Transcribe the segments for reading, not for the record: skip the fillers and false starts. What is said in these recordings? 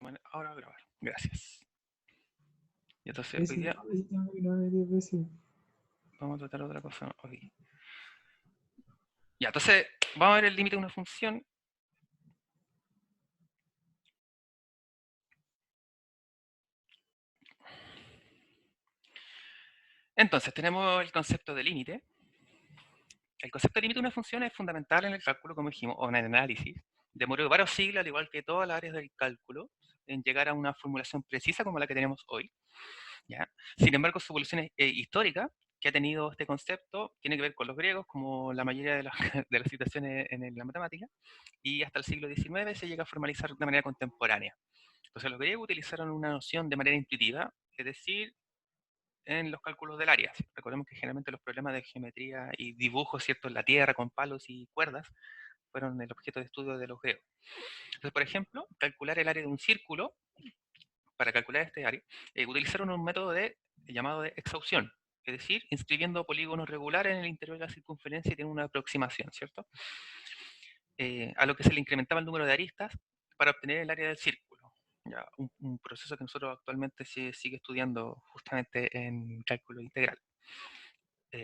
Bueno, ahora a grabar. Gracias. Y entonces hoy Veces, día a veces tengo que grabar 10 veces. vamos a tratar otra cosa hoy. Ya, entonces vamos a ver el límite de una función. Entonces tenemos el concepto de límite. El concepto de límite de una función es fundamental en el cálculo, como dijimos, o en el análisis. Demoró varios siglos, al igual que todas las áreas del cálculo, en llegar a una formulación precisa como la que tenemos hoy. ¿Ya? Sin embargo, su evolución histórica que ha tenido este concepto tiene que ver con los griegos, como la mayoría de las, de las situaciones en la matemática, y hasta el siglo XIX se llega a formalizar de manera contemporánea. Entonces los griegos utilizaron una noción de manera intuitiva, es decir, en los cálculos del área. Recordemos que generalmente los problemas de geometría y dibujo, ¿cierto?, en la tierra con palos y cuerdas fueron el objeto de estudio de los griegos. Entonces, por ejemplo, calcular el área de un círculo, para calcular este área, utilizaron un método llamado de exhaustión, es decir, inscribiendo polígonos regulares en el interior de la circunferencia y tiene una aproximación, ¿cierto? A lo que se le incrementaba el número de aristas para obtener el área del círculo. Ya, un proceso que nosotros actualmente se sigue estudiando justamente en cálculo integral.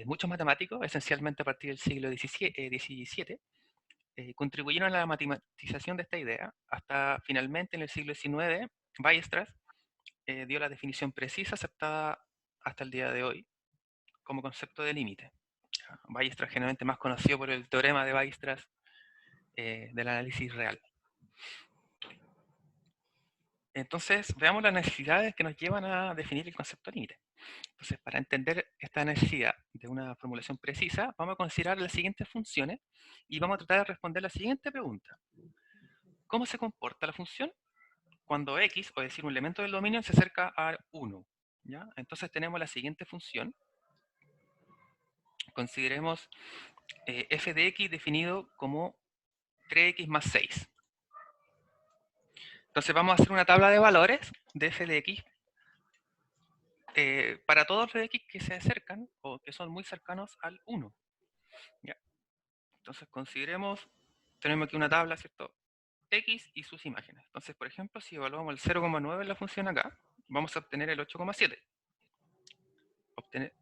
Muchos matemáticos, esencialmente a partir del siglo XVII, contribuyeron a la matematización de esta idea, hasta finalmente en el siglo XIX, Weierstrass dio la definición precisa aceptada hasta el día de hoy como concepto de límite. Weierstrass, generalmente más conocido por el teorema de Weierstrass del análisis real. Entonces, veamos las necesidades que nos llevan a definir el concepto de límite. Entonces, para entender esta necesidad de una formulación precisa, vamos a considerar las siguientes funciones y vamos a tratar de responder la siguiente pregunta. ¿Cómo se comporta la función cuando x, o decir, un elemento del dominio, se acerca a 1? ¿Ya? Entonces tenemos la siguiente función. Consideremos f de x definido como 3x más 6. Entonces vamos a hacer una tabla de valores de f de x para todos los x que se acercan o que son muy cercanos al 1. ¿Ya? Entonces consideremos, tenemos aquí una tabla, ¿cierto? X y sus imágenes. Entonces, por ejemplo, si evaluamos el 0,9 en la función acá, vamos a obtener el 8,7.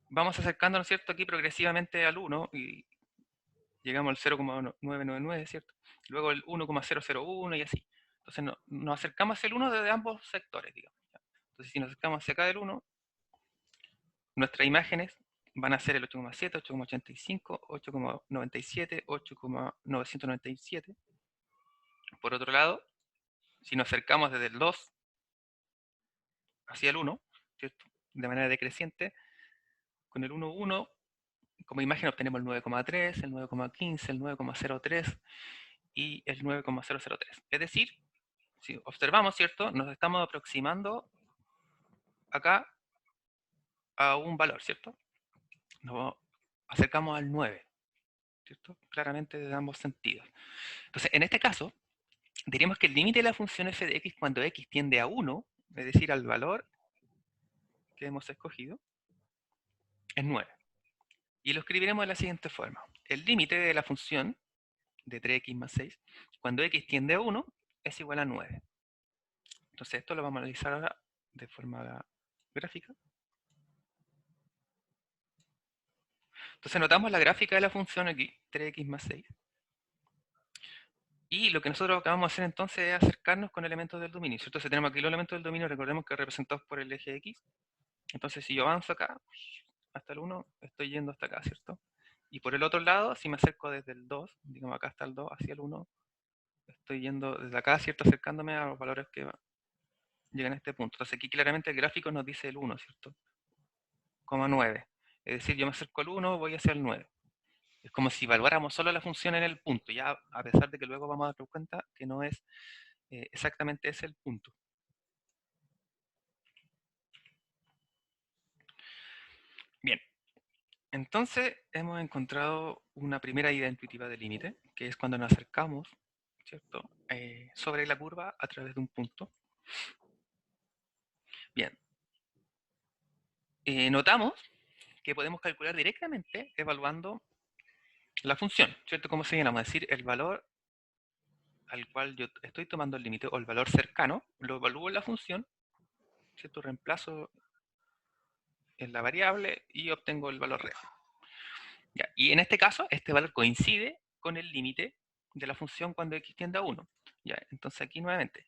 Vamos acercándonos, ¿cierto? Aquí progresivamente al 1 y llegamos al 0,999, ¿cierto? Luego el 1,001 y así. Entonces nos acercamos hacia el 1 desde ambos sectores, digamos. Entonces, si nos acercamos hacia acá del 1, nuestras imágenes van a ser el 8,7, 8,85, 8,97, 8,997. Por otro lado, si nos acercamos desde el 2 hacia el 1, ¿cierto?, de manera decreciente, con el 1,1 como imagen obtenemos el 9,3, el 9,15, el 9,03 y el 9,003. Es decir, si observamos, ¿cierto?, nos estamos aproximando acá a un valor, ¿cierto? Nos acercamos al 9, ¿cierto? Claramente de ambos sentidos. Entonces, en este caso, diríamos que el límite de la función f de x cuando x tiende a 1, es decir, al valor que hemos escogido, es 9. Y lo escribiremos de la siguiente forma. El límite de la función de 3x más 6, cuando x tiende a 1, es igual a 9. Entonces esto lo vamos a analizar ahora de forma gráfica. Entonces notamos la gráfica de la función aquí, 3x más 6. Y lo que nosotros acabamos de hacer entonces es acercarnos con elementos del dominio, ¿cierto? Entonces tenemos aquí los elementos del dominio, recordemos que representados por el eje X. Entonces si yo avanzo acá, hasta el 1, estoy yendo hasta acá, ¿cierto? Y por el otro lado, si me acerco desde el 2, digamos acá hasta el 2, hacia el 1, estoy yendo desde acá, ¿cierto?, acercándome a los valores que llegan a este punto. Entonces aquí claramente el gráfico nos dice el 1, ¿cierto? 9. Es decir, yo me acerco al 1, voy hacia el 9. Es como si evaluáramos solo la función en el punto, ya a pesar de que luego vamos a darnos cuenta que no es exactamente ese el punto. Bien, entonces hemos encontrado una primera idea intuitiva del límite, que es cuando nos acercamos, ¿cierto?, sobre la curva a través de un punto. Bien, notamos que podemos calcular directamente evaluando la función, ¿cierto? Como señalamos, es decir, el valor al cual yo estoy tomando el límite, o el valor cercano, lo evalúo en la función, ¿cierto? Reemplazo en la variable y obtengo el valor real. ¿Ya? Y en este caso, este valor coincide con el límite de la función cuando x tiende a 1. ¿Ya? Entonces aquí nuevamente,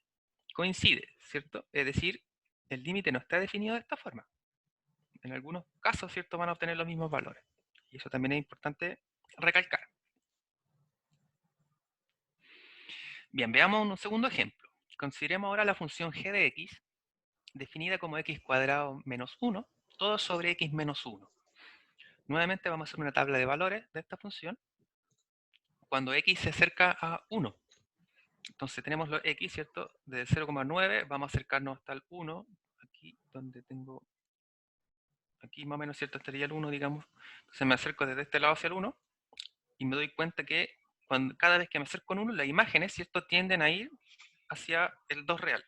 coincide, ¿cierto? Es decir, el límite no está definido de esta forma. En algunos casos, ¿cierto? Van a obtener los mismos valores. Y eso también es importante recalcar. Bien, veamos un segundo ejemplo. Consideremos ahora la función g de x, definida como x cuadrado menos 1, todo sobre x menos 1. Nuevamente vamos a hacer una tabla de valores de esta función cuando x se acerca a 1. Entonces tenemos los x, ¿cierto? Desde 0,9 vamos a acercarnos hasta el 1. Aquí donde tengo, aquí más o menos, ¿cierto? Estaría el 1, digamos. Entonces me acerco desde este lado hacia el 1 y me doy cuenta que cada vez que me acerco a un 1, las imágenes, ¿cierto? Tienden a ir hacia el 2 real.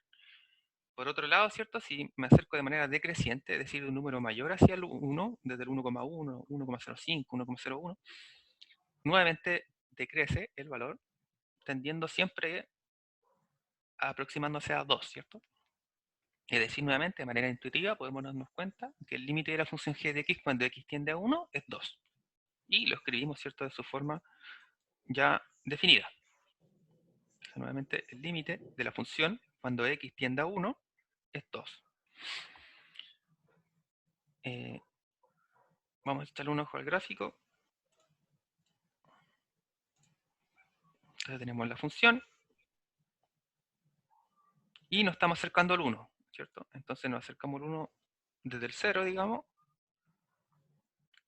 Por otro lado, ¿cierto? Si me acerco de manera decreciente, es decir, de un número mayor hacia el 1, desde el 1,1, 1,05, 1,01, nuevamente decrece el valor, tendiendo siempre aproximándose a 2, ¿cierto? Es decir, nuevamente, de manera intuitiva, podemos darnos cuenta que el límite de la función g de x cuando x tiende a 1 es 2. Y lo escribimos, ¿cierto?, de su forma ya definida. Entonces, nuevamente, el límite de la función cuando x tiende a 1 es 2. Vamos a echarle un ojo al gráfico. Entonces tenemos la función y nos estamos acercando al 1, ¿cierto? Entonces nos acercamos al 1 desde el 0, digamos,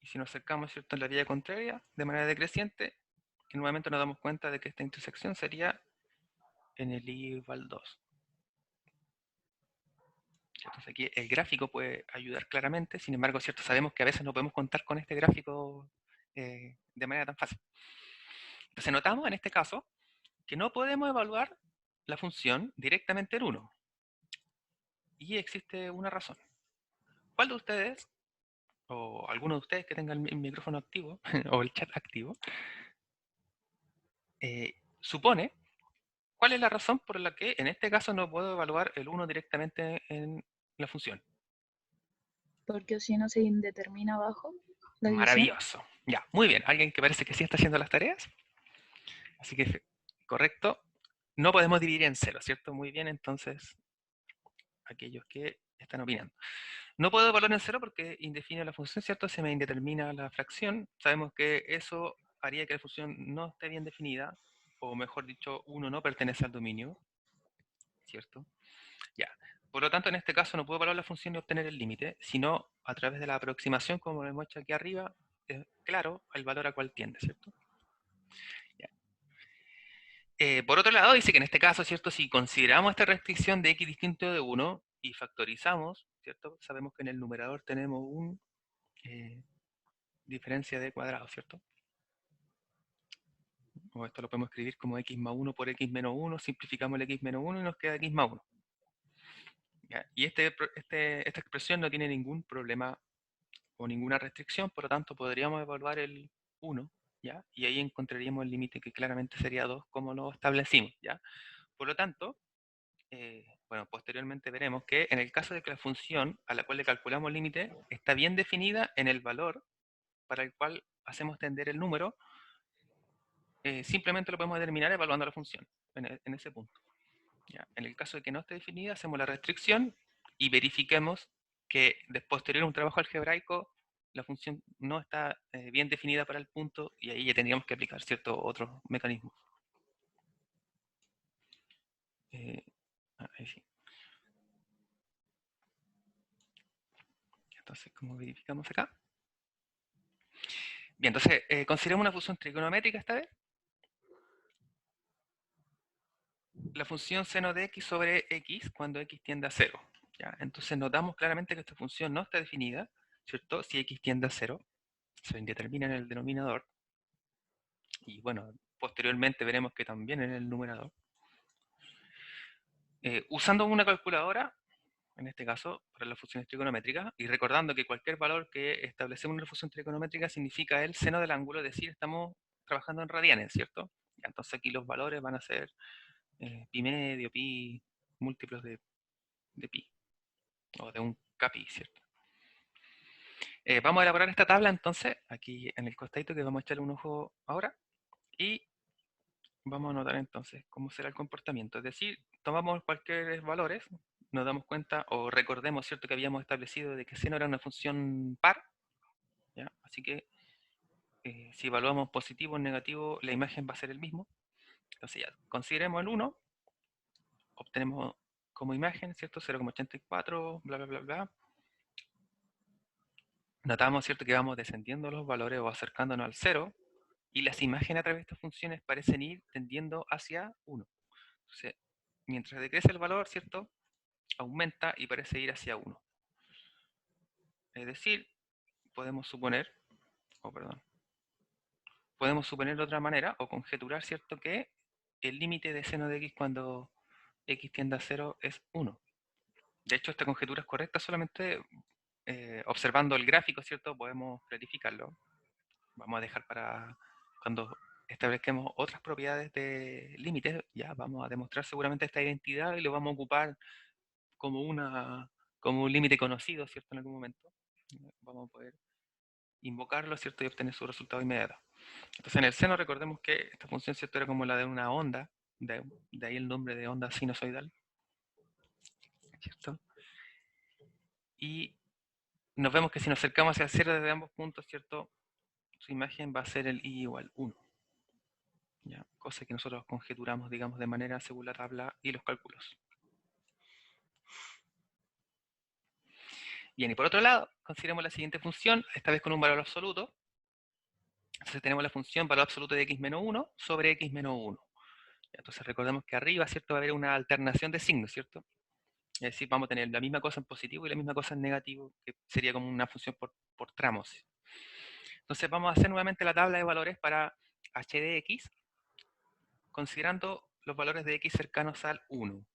y si nos acercamos, ¿cierto?, en la vía contraria, de manera decreciente, y nuevamente nos damos cuenta de que esta intersección sería en el igual 2. Entonces aquí el gráfico puede ayudar claramente, sin embargo, ¿cierto?, sabemos que a veces no podemos contar con este gráfico de manera tan fácil. Entonces notamos en este caso que no podemos evaluar la función directamente en 1. Y existe una razón. ¿Cuál de ustedes, o alguno de ustedes que tenga el micrófono activo, o el chat activo, supone cuál es la razón por la que en este caso no puedo evaluar el 1 directamente en la función? Porque si no se indetermina abajo la división. Maravilloso. Ya, muy bien. ¿Alguien que parece que sí está haciendo las tareas? Así que, correcto. No podemos dividir en 0, ¿cierto? Muy bien, entonces, aquellos que están opinando. No puedo evaluar en 0 porque indefine la función, ¿cierto? Se me indetermina la fracción. Sabemos que eso haría que la función no esté bien definida, o mejor dicho, 1 no pertenece al dominio, ¿cierto? Ya. Por lo tanto, en este caso no puedo evaluar la función y obtener el límite, sino a través de la aproximación, como lo hemos hecho aquí arriba, es claro el valor a cual tiende, ¿cierto? Ya. Por otro lado, dice que en este caso, ¿cierto? Si consideramos esta restricción de x distinto de 1 y factorizamos, ¿cierto? Sabemos que en el numerador tenemos un diferencia de cuadrado, ¿cierto? O esto lo podemos escribir como x más 1 por x menos 1, simplificamos el x menos 1 y nos queda x más 1. ¿Ya? Y esta expresión no tiene ningún problema o ninguna restricción, por lo tanto podríamos evaluar el 1, ¿ya? Y ahí encontraríamos el límite que claramente sería 2, como lo establecimos, ¿ya? Por lo tanto, bueno, posteriormente veremos que en el caso de que la función a la cual le calculamos el límite está bien definida en el valor para el cual hacemos tender el número, simplemente lo podemos determinar evaluando la función en ese punto. ¿Ya? En el caso de que no esté definida, hacemos la restricción y verifiquemos que posterior a un trabajo algebraico la función no está bien definida para el punto y ahí ya tendríamos que aplicar ciertos otros mecanismos. Ahí sí. Entonces, ¿cómo verificamos acá? Bien, entonces, consideremos una función trigonométrica esta vez. La función seno de x sobre x cuando x tiende a 0. ¿Ya? Entonces notamos claramente que esta función no está definida, ¿cierto? Si x tiende a 0, se indetermina en el denominador. Y bueno, posteriormente veremos que también en el numerador. Usando una calculadora, en este caso, para las funciones trigonométricas, y recordando que cualquier valor que establecemos en una función trigonométrica significa el seno del ángulo, es decir, estamos trabajando en radianes, ¿cierto? Entonces aquí los valores van a ser pi medio, pi, múltiplos de pi, o de un kpi, ¿cierto? Vamos a elaborar esta tabla entonces, aquí en el costadito que vamos a echarle un ojo ahora, y vamos a notar entonces cómo será el comportamiento. Es decir, tomamos cualquier valores, nos damos cuenta o recordemos, ¿cierto?, que habíamos establecido de que seno era una función par, ¿ya? Así que si evaluamos positivo o negativo, la imagen va a ser el mismo. Entonces ya, consideremos el 1, obtenemos como imagen, ¿cierto?, 0,84, bla, bla, bla, bla. Notamos, ¿cierto?, que vamos descendiendo los valores o acercándonos al 0, y las imágenes a través de estas funciones parecen ir tendiendo hacia 1. Entonces, mientras decrece el valor, ¿cierto?, aumenta y parece ir hacia 1. Es decir, podemos suponer de otra manera o conjeturar, ¿cierto?, que el límite de seno de x cuando x tiende a 0 es 1. De hecho, esta conjetura es correcta solamente observando el gráfico, ¿cierto? Podemos verificarlo. Vamos a dejar para cuando establezcamos otras propiedades de límites, ya vamos a demostrar seguramente esta identidad y lo vamos a ocupar como un límite conocido, ¿cierto? En algún momento. Vamos a poder invocarlo, ¿cierto? Y obtener su resultado inmediato. Entonces en el seno recordemos que esta función, ¿cierto?, era como la de una onda, de ahí el nombre de onda sinusoidal, ¿cierto? Y nos vemos que si nos acercamos hacia el cero desde ambos puntos, ¿cierto?, su imagen va a ser el i igual 1. ¿Ya? Cosa que nosotros conjeturamos, digamos, de manera según la tabla y los cálculos. Bien, y por otro lado, consideremos la siguiente función, esta vez con un valor absoluto. Entonces tenemos la función valor absoluto de x menos 1 sobre x menos 1. Entonces recordemos que arriba, ¿cierto?, va a haber una alternación de signos, ¿cierto? Es decir, vamos a tener la misma cosa en positivo y la misma cosa en negativo, que sería como una función por tramos. Entonces vamos a hacer nuevamente la tabla de valores para h de x, considerando los valores de x cercanos al 1.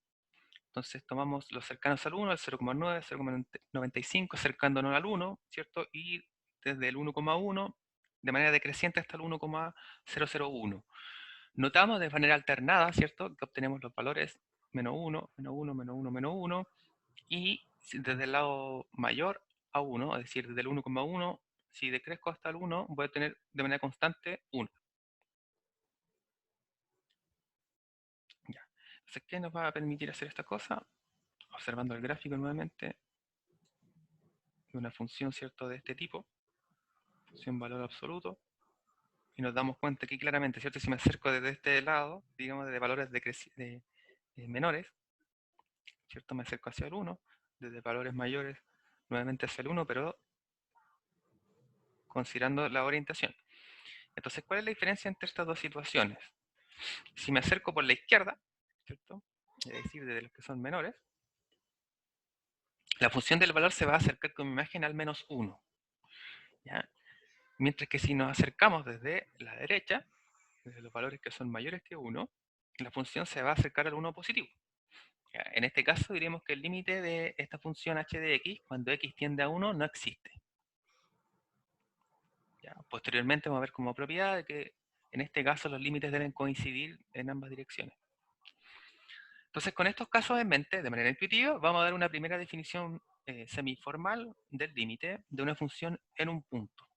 Entonces tomamos los cercanos al 1, el 0,9, 0,95, acercándonos al 1, ¿cierto? Y desde el 1,1, de manera decreciente hasta el 1,001. Notamos de manera alternada, ¿cierto?, que obtenemos los valores menos 1, menos 1, menos 1, menos 1, y desde el lado mayor a 1, es decir, desde el 1,1, si decrezco hasta el 1, voy a tener de manera constante 1. Ya. Entonces, ¿qué nos va a permitir hacer esta cosa? Observando el gráfico nuevamente, de una función, ¿cierto?, de este tipo, función valor absoluto, y nos damos cuenta que claramente, ¿cierto?, si me acerco desde este lado, digamos, de valores menores, ¿cierto?, me acerco hacia el 1, desde valores mayores, nuevamente hacia el 1, pero considerando la orientación. Entonces, ¿cuál es la diferencia entre estas dos situaciones? Si me acerco por la izquierda, ¿cierto?, es decir, desde los que son menores, la función del valor se va a acercar con mi imagen al menos 1. ¿Ya? Mientras que si nos acercamos desde la derecha, desde los valores que son mayores que 1, la función se va a acercar al 1 positivo. ¿Ya? En este caso diremos que el límite de esta función h de x, cuando x tiende a 1, no existe. ¿Ya? Posteriormente vamos a ver como propiedad de que en este caso los límites deben coincidir en ambas direcciones. Entonces, con estos casos en mente, de manera intuitiva, vamos a dar una primera definición semiformal del límite de una función en un punto.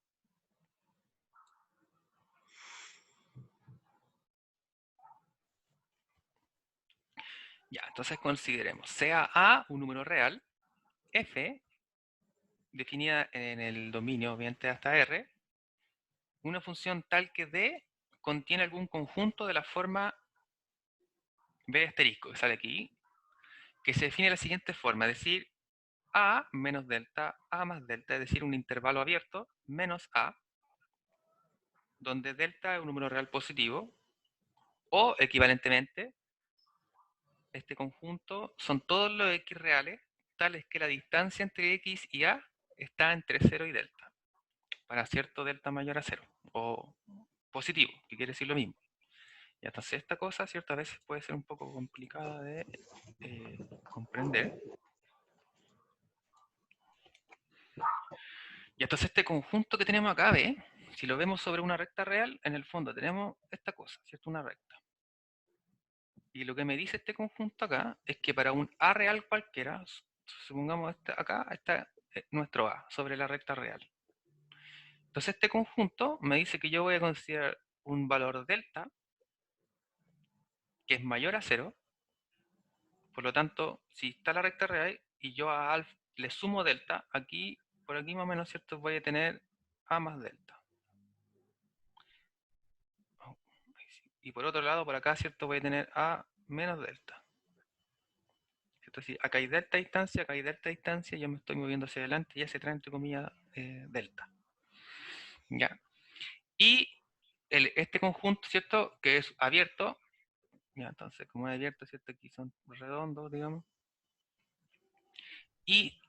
Ya, entonces consideremos, sea A un número real, f, definida en el dominio, obviamente hasta R, una función tal que D contiene algún conjunto de la forma B asterisco, que sale aquí, que se define de la siguiente forma, es decir, A menos delta, A más delta, es decir, un intervalo abierto, menos A, donde delta es un número real positivo, o equivalentemente, este conjunto son todos los x reales, tales que la distancia entre x y A está entre 0 y delta, para cierto delta mayor a 0, o positivo, que quiere decir lo mismo. Y entonces esta cosa, ¿cierto?, a veces puede ser un poco complicada de comprender. Y entonces este conjunto que tenemos acá, ¿ve? Si lo vemos sobre una recta real, en el fondo tenemos esta cosa, ¿cierto?, una recta. Y lo que me dice este conjunto acá es que para un A real cualquiera, supongamos acá está nuestro A sobre la recta real. Entonces este conjunto me dice que yo voy a considerar un valor delta que es mayor a 0. Por lo tanto, si está la recta real y yo a alfa le sumo delta, aquí, por aquí más o menos, ¿cierto? Voy a tener A más delta. Y por otro lado, por acá, ¿cierto? Voy a tener A menos delta. Entonces, acá hay delta distancia, acá hay delta distancia, yo me estoy moviendo hacia adelante y ya se trae entre comillas delta. ¿Ya? Y este conjunto, ¿cierto? Que es abierto, ya, entonces como es abierto, ¿cierto? Aquí son redondos, digamos. Y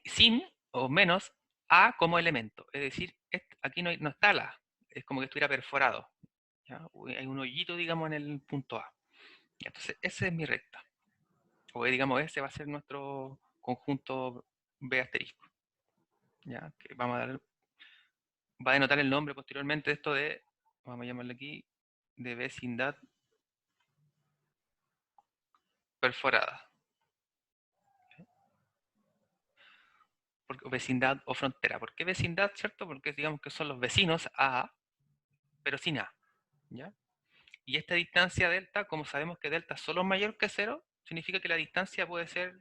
sin o menos A como elemento. Es decir, aquí no está la A, es como que estuviera perforado. ¿Ya? Hay un hoyito, digamos, en el punto A. Entonces, esa es mi recta. O digamos, ese va a ser nuestro conjunto B asterisco. ¿Ya? Que vamos a dar, va a denotar el nombre posteriormente de esto de, vamos a llamarlo aquí, de vecindad perforada. Vecindad o frontera. ¿Por qué vecindad, cierto? Porque digamos que son los vecinos a, pero sin A. ¿Ya? Y esta distancia delta, como sabemos que delta solo es mayor que 0, significa que la distancia puede ser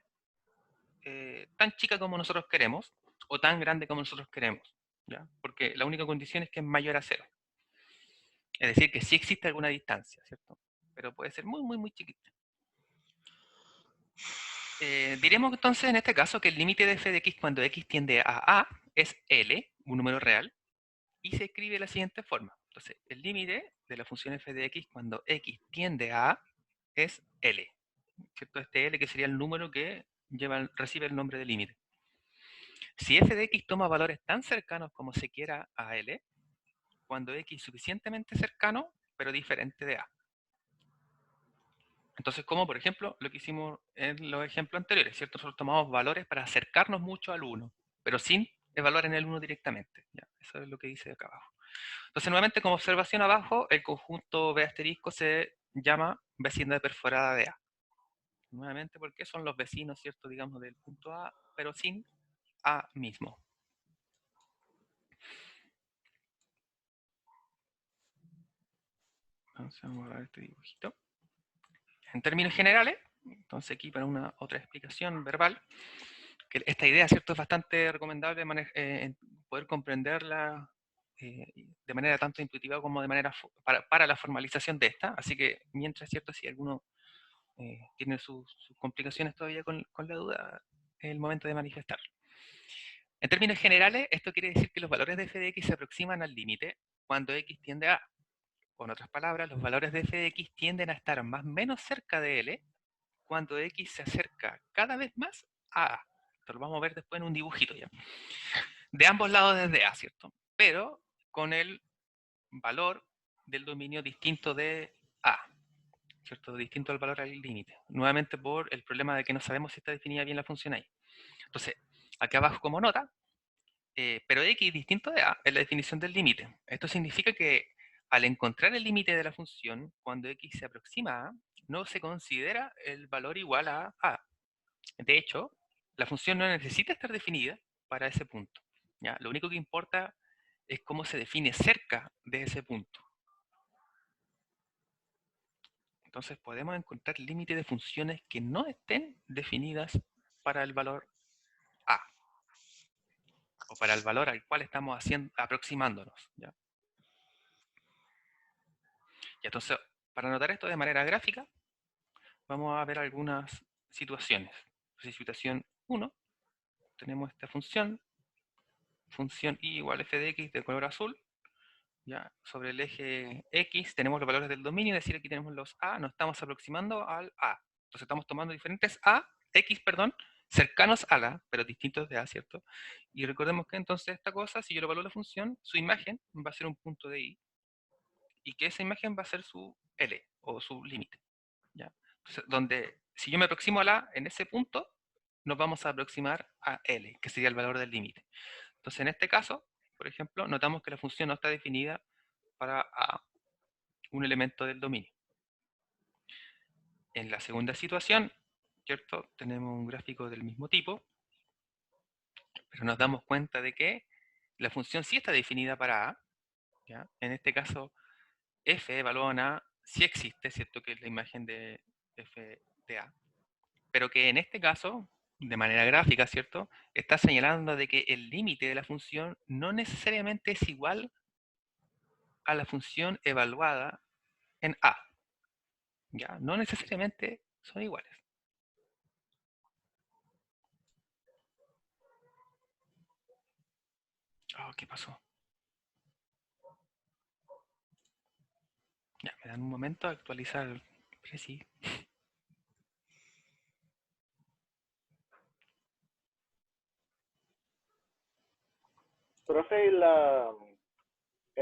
tan chica como nosotros queremos, o tan grande como nosotros queremos. ¿Ya? Porque la única condición es que es mayor a 0. Es decir, que sí existe alguna distancia, ¿cierto? Pero puede ser muy, muy, muy chiquita. Diremos entonces en este caso que el límite de f de x cuando x tiende a a es L, un número real, y se escribe de la siguiente forma. Entonces, el límite de la función f de x cuando x tiende a a es L, ¿cierto? Este L que sería el número que recibe el nombre de límite. Si f de x toma valores tan cercanos como se quiera a L, cuando x es suficientemente cercano, pero diferente de a. Entonces, como por ejemplo lo que hicimos en los ejemplos anteriores, ¿cierto? Nosotros tomamos valores para acercarnos mucho al 1, pero sin evaluar en el 1 directamente. ¿Ya? Eso es lo que dice acá abajo. Entonces, nuevamente, como observación abajo, el conjunto B asterisco se llama vecindad perforada de A. Nuevamente, porque son los vecinos, ¿cierto? Digamos, del punto A, pero sin A mismo. Entonces, vamos a ver este dibujito. En términos generales, entonces aquí para una otra explicación verbal, que esta idea, ¿cierto? Es bastante recomendable poder comprenderla de manera tanto intuitiva como de manera para la formalización de esta. Así que mientras, ¿cierto? Si alguno tiene sus complicaciones todavía con la duda, es el momento de manifestar. En términos generales, esto quiere decir que los valores de f de x se aproximan al límite cuando x tiende a A. Con otras palabras, los valores de f de x tienden a estar más o menos cerca de L cuando x se acerca cada vez más a A. Esto lo vamos a ver después en un dibujito ya. De ambos lados desde A, ¿cierto? Pero con el valor del dominio distinto de A, ¿cierto? Distinto al valor al límite. Nuevamente por el problema de que no sabemos si está definida bien la función ahí. Entonces, aquí abajo como nota, pero x distinto de a es la definición del límite. Esto significa que al encontrar el límite de la función, cuando x se aproxima a a, no se considera el valor igual a a. De hecho, la función no necesita estar definida para ese punto. ¿Ya? Lo único que importa es cómo se define cerca de ese punto. Entonces podemos encontrar límites de funciones que no estén definidas para el valor a, o para el valor al cual estamos aproximándonos. ¿Ya? Y entonces, para anotar esto de manera gráfica, vamos a ver algunas situaciones. Entonces, situación 1, tenemos esta función y igual f de x de color azul. ¿Ya? Sobre el eje x tenemos los valores del dominio, es decir, aquí tenemos los a, nos estamos aproximando al a. Entonces estamos tomando diferentes x, cercanos a la, pero distintos de a, ¿cierto? Y recordemos que entonces esta cosa, si yo lo evalúo la función, su imagen va a ser un punto de i, y que esa imagen va a ser su L, o su límite. ¿Ya? Entonces, donde, si yo me aproximo a la, en ese punto, nos vamos a aproximar a L, que sería el valor del límite. Entonces, en este caso, por ejemplo, notamos que la función no está definida para un elemento del dominio. En la segunda situación, ¿cierto? Tenemos un gráfico del mismo tipo, pero nos damos cuenta de que la función sí está definida para A, ¿ya? En este caso, f evaluado en A sí existe, ¿cierto? Que es la imagen de f de A, pero que en este caso, de manera gráfica, ¿cierto? Está señalando de que el límite de la función no necesariamente es igual a la función evaluada en A, ¿ya? No necesariamente son iguales. Oh, ¿qué pasó? Ya, me dan un momento a actualizar el Prezi. Profe, en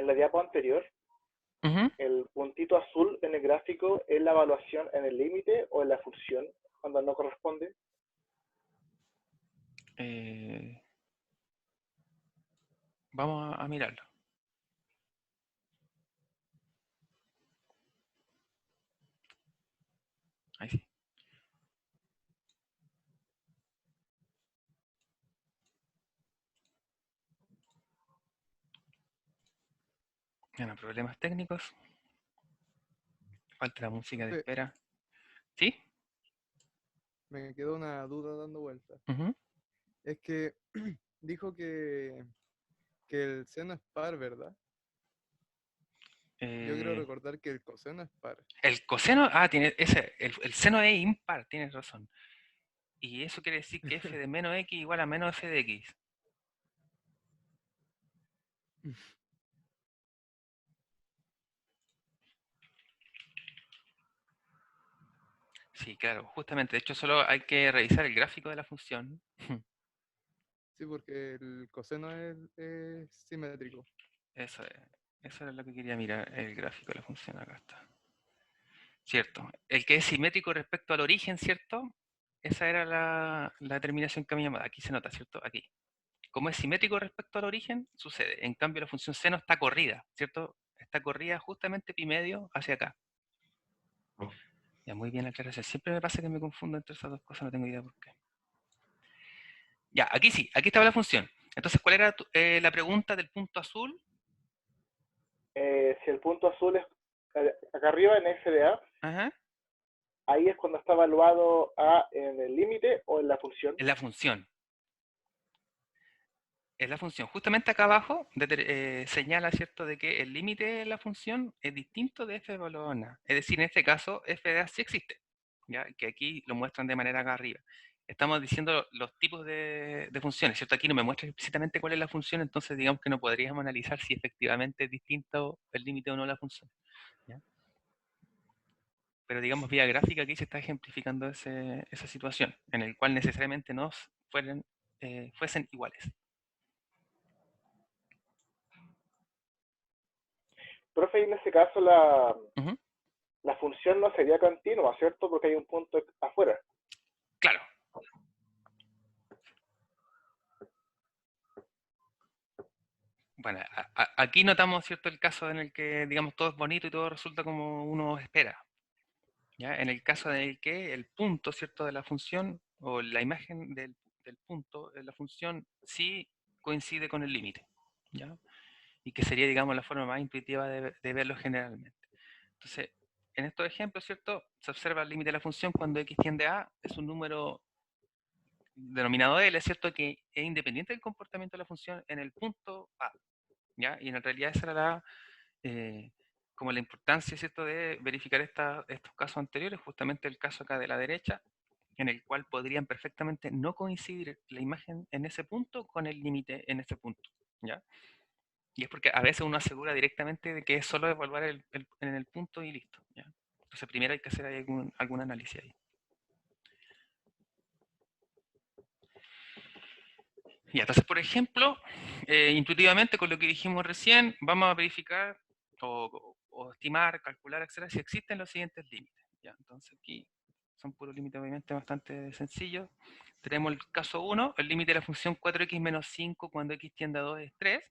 la diapo anterior, Ujú. el puntito azul en el gráfico es la evaluación en el límite o en la función cuando no corresponde. Vamos a mirarlo. Ahí sí. Bueno, problemas técnicos. Falta la música de Profe, espera. ¿Sí? me quedó una duda dando vuelta. Ujú. Es que dijo que el seno es par, ¿verdad? Yo quiero Eh, recordar que el coseno es par. el coseno, tiene ese, el seno es impar, tienes razón. Y eso quiere decir que f de menos x igual a menos f de x. Sí, claro, justamente. De hecho, solo hay que revisar el gráfico de la función. Sí, porque el coseno es simétrico. Eso, eso era lo que quería mirar, el gráfico de la función. Acá está. Cierto. El que es simétrico respecto al origen, ¿cierto? Esa era la determinación que me llamaba. Aquí se nota, ¿cierto? Aquí. Como es simétrico respecto al origen, sucede. En cambio, la función seno está corrida, ¿cierto? Está corrida justamente pi medio hacia acá. Ya, muy bien la aclaración. Siempre me pasa que me confundo entre esas dos cosas, no tengo idea por qué. Ya, aquí sí, aquí estaba la función. Entonces, ¿cuál era la pregunta del punto azul? Si el punto azul es acá arriba en FDA, Ajá, ahí es cuando está evaluado A en el límite o en la función. es la función. Es la función. Justamente acá abajo señala, ¿cierto?, de que el límite de la función es distinto de f evaluado en A. Es decir, en este caso, f de A sí existe, ¿ya? Que aquí lo muestran de manera acá arriba. Estamos diciendo los tipos de funciones, ¿cierto? Aquí no me muestra explícitamente cuál es la función, entonces digamos que no podríamos analizar si efectivamente es distinto el límite o no de la función, ¿ya? Pero digamos, vía gráfica aquí se está ejemplificando esa situación, en el cual necesariamente no fuesen iguales. Profe, y en ese caso la, Ujú. la función no sería continua, ¿cierto? Porque hay un punto afuera. Claro. Bueno, aquí notamos, ¿cierto?, el caso en el que, digamos, todo es bonito y todo resulta como uno espera, ¿ya? En el caso en el que el punto, ¿cierto?, de la función o la imagen del punto de la función sí coincide con el límite, ¿ya? Y que sería, digamos, la forma más intuitiva de verlo generalmente. Entonces, en estos ejemplos, ¿cierto?, se observa el límite de la función cuando x tiende a es un número denominado L, ¿cierto?, que es independiente del comportamiento de la función en el punto A, ¿ya? Y en realidad esa era eh, como la importancia, ¿cierto?, de verificar estos casos anteriores, justamente el caso acá de la derecha, en el cual podrían perfectamente no coincidir la imagen en ese punto con el límite en ese punto, ¿ya? Y es porque a veces uno asegura directamente de que es solo evaluar en el punto y listo, ¿ya? Entonces primero hay que hacer ahí algún análisis ahí. Ya, entonces, por ejemplo, intuitivamente con lo que dijimos recién, vamos a verificar o estimar, calcular, etcétera, si existen los siguientes límites. Ya, entonces aquí son puros límites obviamente bastante sencillos. Tenemos el caso 1, el límite de la función 4x menos 5 cuando x tiende a 2 es 3.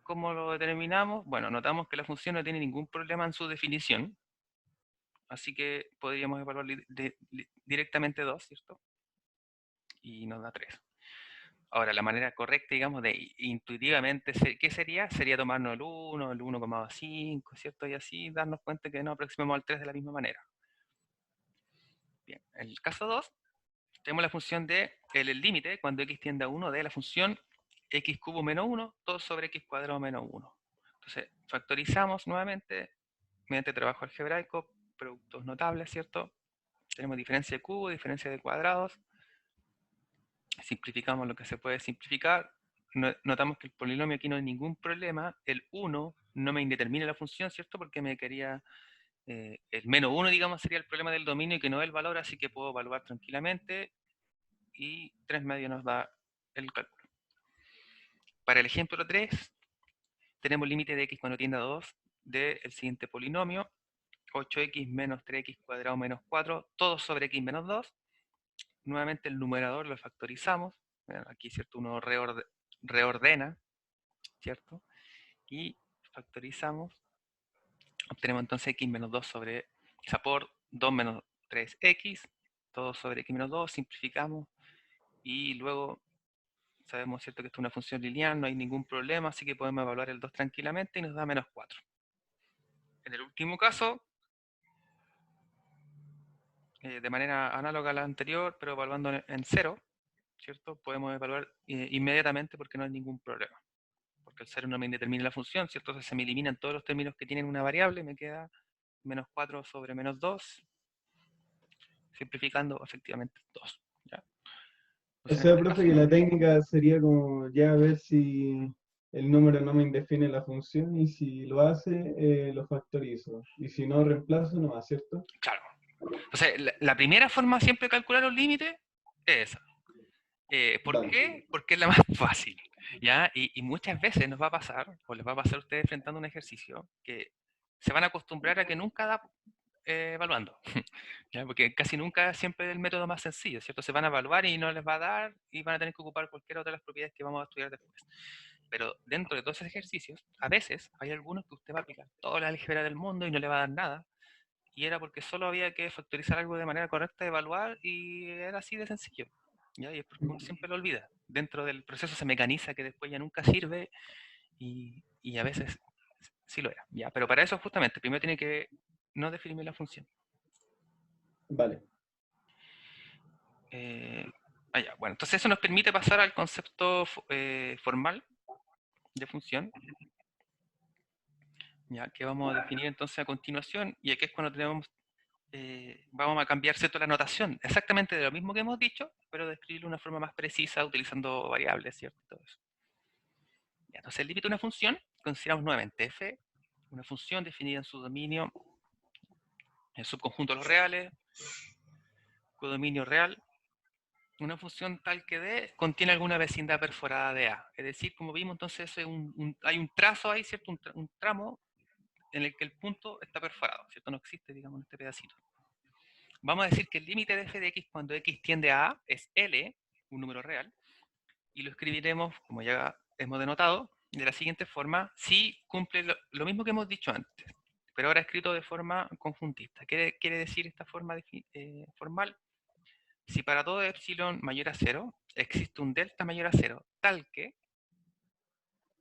¿Cómo lo determinamos? Bueno, notamos que la función no tiene ningún problema en su definición. así que podríamos evaluar directamente 2, ¿cierto? Y nos da 3. Ahora, la manera correcta, digamos, de intuitivamente, ¿qué sería? Sería tomarnos el 1, el 1,5, ¿cierto? Y así darnos cuenta que nos aproximamos al 3 de la misma manera. Bien, en el caso 2, tenemos la función de el límite, cuando x tiende a 1, de la función x cubo menos 1, todo sobre x cuadrado menos 1. Entonces, factorizamos nuevamente, mediante trabajo algebraico, productos notables, ¿cierto? Tenemos diferencia de cubo, diferencia de cuadrados. Simplificamos lo que se puede simplificar. Notamos que el polinomio aquí no hay ningún problema. El 1 no me indetermina la función, ¿cierto? Porque me quería... el menos 1, digamos, sería el problema del dominio y que no el valor, así que puedo evaluar tranquilamente. Y 3 medios nos da el cálculo. Para el ejemplo 3, tenemos límite de x cuando tiende a 2 del siguiente polinomio. 8x menos 3x cuadrado menos 4, todo sobre x menos 2. Nuevamente el numerador lo factorizamos. Aquí, ¿cierto? Uno reordena, ¿cierto? Y factorizamos. Obtenemos entonces x menos 2 sobre, o sea, por 2 menos 3x, todo sobre x menos 2, simplificamos. Y luego sabemos, ¿cierto?, que esto es una función lineal, no hay ningún problema, así que podemos evaluar el 2 tranquilamente y nos da menos 4. En el último caso, de manera análoga a la anterior, pero evaluando en 0, ¿cierto? Podemos evaluar inmediatamente porque no hay ningún problema. Porque el 0 no me determina la función, ¿cierto? Entonces se me eliminan todos los términos que tienen una variable, me queda menos 4 sobre menos 2, simplificando efectivamente 2. ¿Ya? O Entonces, en sea, este profe, caso, que la técnica sería como ya ver si el número no me define la función y si lo hace, lo factorizo. Y si no, reemplazo nomás, ¿cierto? claro. Entonces, la primera forma siempre de calcular los límites es esa. ¿Por Vale. qué? Porque es la más fácil, ¿ya? Y muchas veces nos va a pasar, o les va a pasar a ustedes enfrentando un ejercicio, que se van a acostumbrar a que nunca da evaluando, ¿ya? Porque casi nunca siempre es el método más sencillo, ¿cierto? Se van a evaluar y no les va a dar, y van a tener que ocupar cualquier otra de las propiedades que vamos a estudiar después. Pero dentro de todos esos ejercicios, a veces hay algunos que usted va a aplicar toda la álgebra del mundo y no le va a dar nada, y era porque solo había que factorizar algo de manera correcta, evaluar, y era así de sencillo. ¿Ya? Y es porque uno siempre lo olvida. Dentro del proceso se mecaniza que después ya nunca sirve y a veces sí lo era. ¿Ya? Pero para eso justamente, primero tiene que no definir la función. Vale. Bueno, entonces eso nos permite pasar al concepto formal de función, ya que vamos a definir entonces a continuación, y aquí es cuando tenemos vamos a cambiar, ¿cierto?, la notación, exactamente de lo mismo que hemos dicho, pero de escribirlo de una forma más precisa, utilizando variables, ¿cierto? Todo eso. Ya, entonces el límite de una función, consideramos nuevamente f, una función definida en su dominio, en subconjunto de los reales, codominio real, una función tal que D contiene alguna vecindad perforada de A. Es decir, como vimos, entonces hay un trazo ahí, ¿cierto? Un tramo en el que el punto está perforado, ¿cierto? No existe, digamos, en este pedacito. Vamos a decir que el límite de f de x cuando x tiende a A es L, un número real, y lo escribiremos, como ya hemos denotado, de la siguiente forma, si cumple lo mismo que hemos dicho antes, pero ahora escrito de forma conjuntista. ¿Qué quiere decir esta forma formal? Si para todo epsilon mayor a 0 existe un delta mayor a 0, tal que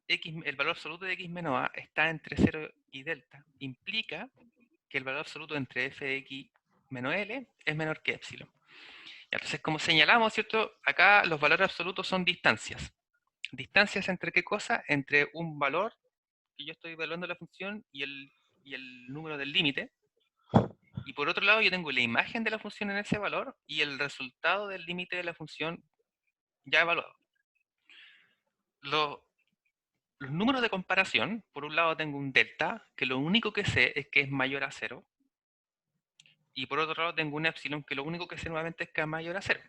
x, el valor absoluto de x menos a está entre 0 y delta, implica que el valor absoluto entre f de x menos L es menor que epsilon. Entonces, como señalamos, ¿cierto? Acá los valores absolutos son distancias. ¿Distancias entre qué cosa? Entre un valor que yo estoy evaluando la función y el número del límite. Y por otro lado, yo tengo la imagen de la función en ese valor y el resultado del límite de la función ya evaluado. Los números de comparación, por un lado tengo un delta, que lo único que sé es que es mayor a 0. Y por otro lado tengo un epsilon, que lo único que sé nuevamente es que es mayor a 0.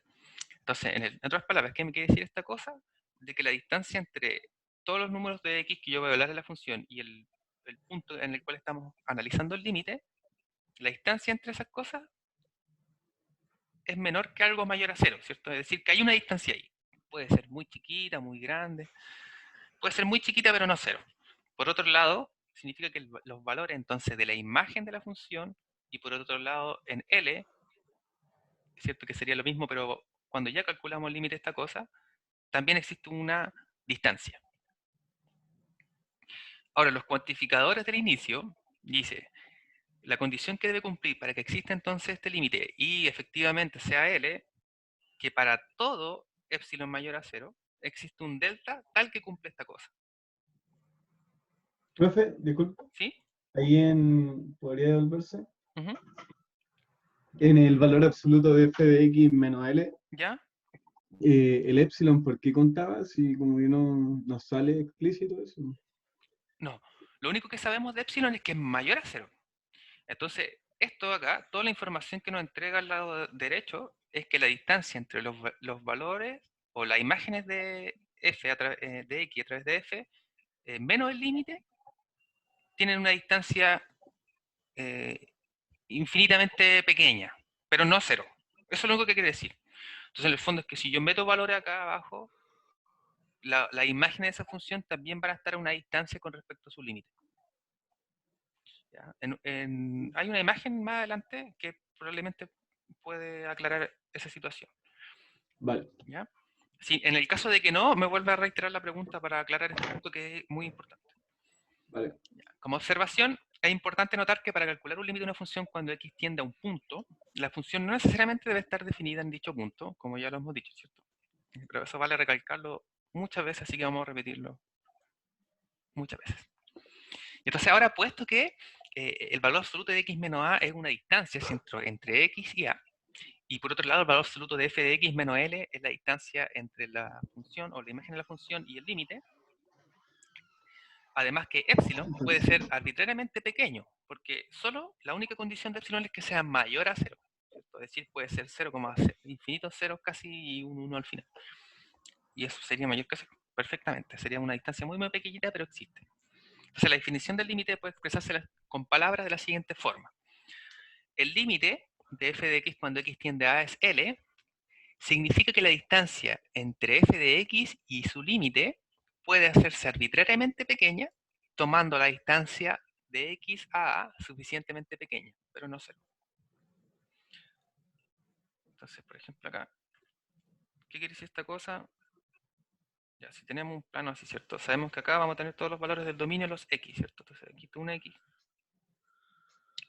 Entonces, en otras palabras, ¿qué me quiere decir esta cosa? De que la distancia entre todos los números de x que yo voy a hablar en la función y el punto en el cual estamos analizando el límite, la distancia entre esas cosas es menor que algo mayor a 0, ¿cierto? Es decir, que hay una distancia ahí. Puede ser muy chiquita, muy grande. Puede ser muy chiquita, pero no 0. Por otro lado, significa que los valores entonces de la imagen de la función y por otro lado en L, es cierto que sería lo mismo, pero cuando ya calculamos el límite de esta cosa, también existe una distancia. Ahora, los cuantificadores del inicio, dice, la condición que debe cumplir para que exista entonces este límite y efectivamente sea L, que para todo epsilon mayor a 0, existe un delta tal que cumple esta cosa. Profe, disculpe, ¿Sí? ¿podría devolverse? Ujú. En el valor absoluto de f de x menos L, ¿Ya? el epsilon, ¿por qué contaba? Si como que no sale explícito eso. No. Lo único que sabemos de epsilon es que es mayor a 0. Entonces, esto acá, toda la información que nos entrega al lado derecho es que la distancia entre los valores o las imágenes de f de x a través de f menos el límite tienen una distancia infinitamente pequeña, pero no cero. Eso es lo único que quiere decir. Entonces, en el fondo es que si yo meto valores acá abajo, la imagen de esa función también van a estar a una distancia con respecto a su límite. ¿Ya? Hay una imagen más adelante que probablemente puede aclarar esa situación. Vale. ¿Ya? Si, en el caso de que no, me vuelve a reiterar la pregunta para aclarar este punto que es muy importante. Vale. Como observación, es importante notar que para calcular un límite de una función cuando x tiende a un punto, la función no necesariamente debe estar definida en dicho punto, como ya lo hemos dicho, ¿cierto? Pero eso vale recalcarlo muchas veces, así que vamos a repetirlo muchas veces. Entonces ahora, puesto que el valor absoluto de x menos a es una distancia entre x y a, y por otro lado el valor absoluto de f de x menos l es la distancia entre la función o la imagen de la función y el límite. Además que epsilon puede ser arbitrariamente pequeño, porque solo la única condición de epsilon es que sea mayor a 0. ¿Cierto? Es decir, puede ser 0,0, infinitos ceros casi y un 1 al final. Y eso sería mayor que 0, perfectamente. Sería una distancia muy, muy pequeñita, pero existe. Entonces la definición del límite puede expresarse con palabras de la siguiente forma. El límite de f de x cuando x tiende a es L, significa que la distancia entre f de x y su límite puede hacerse arbitrariamente pequeña, tomando la distancia de x a a suficientemente pequeña, pero no 0. Entonces, por ejemplo, acá, ¿qué quiere decir esta cosa? Ya, si tenemos un plano así, ¿cierto? Sabemos que acá vamos a tener todos los valores del dominio de los x, ¿cierto? Entonces, aquí está un x,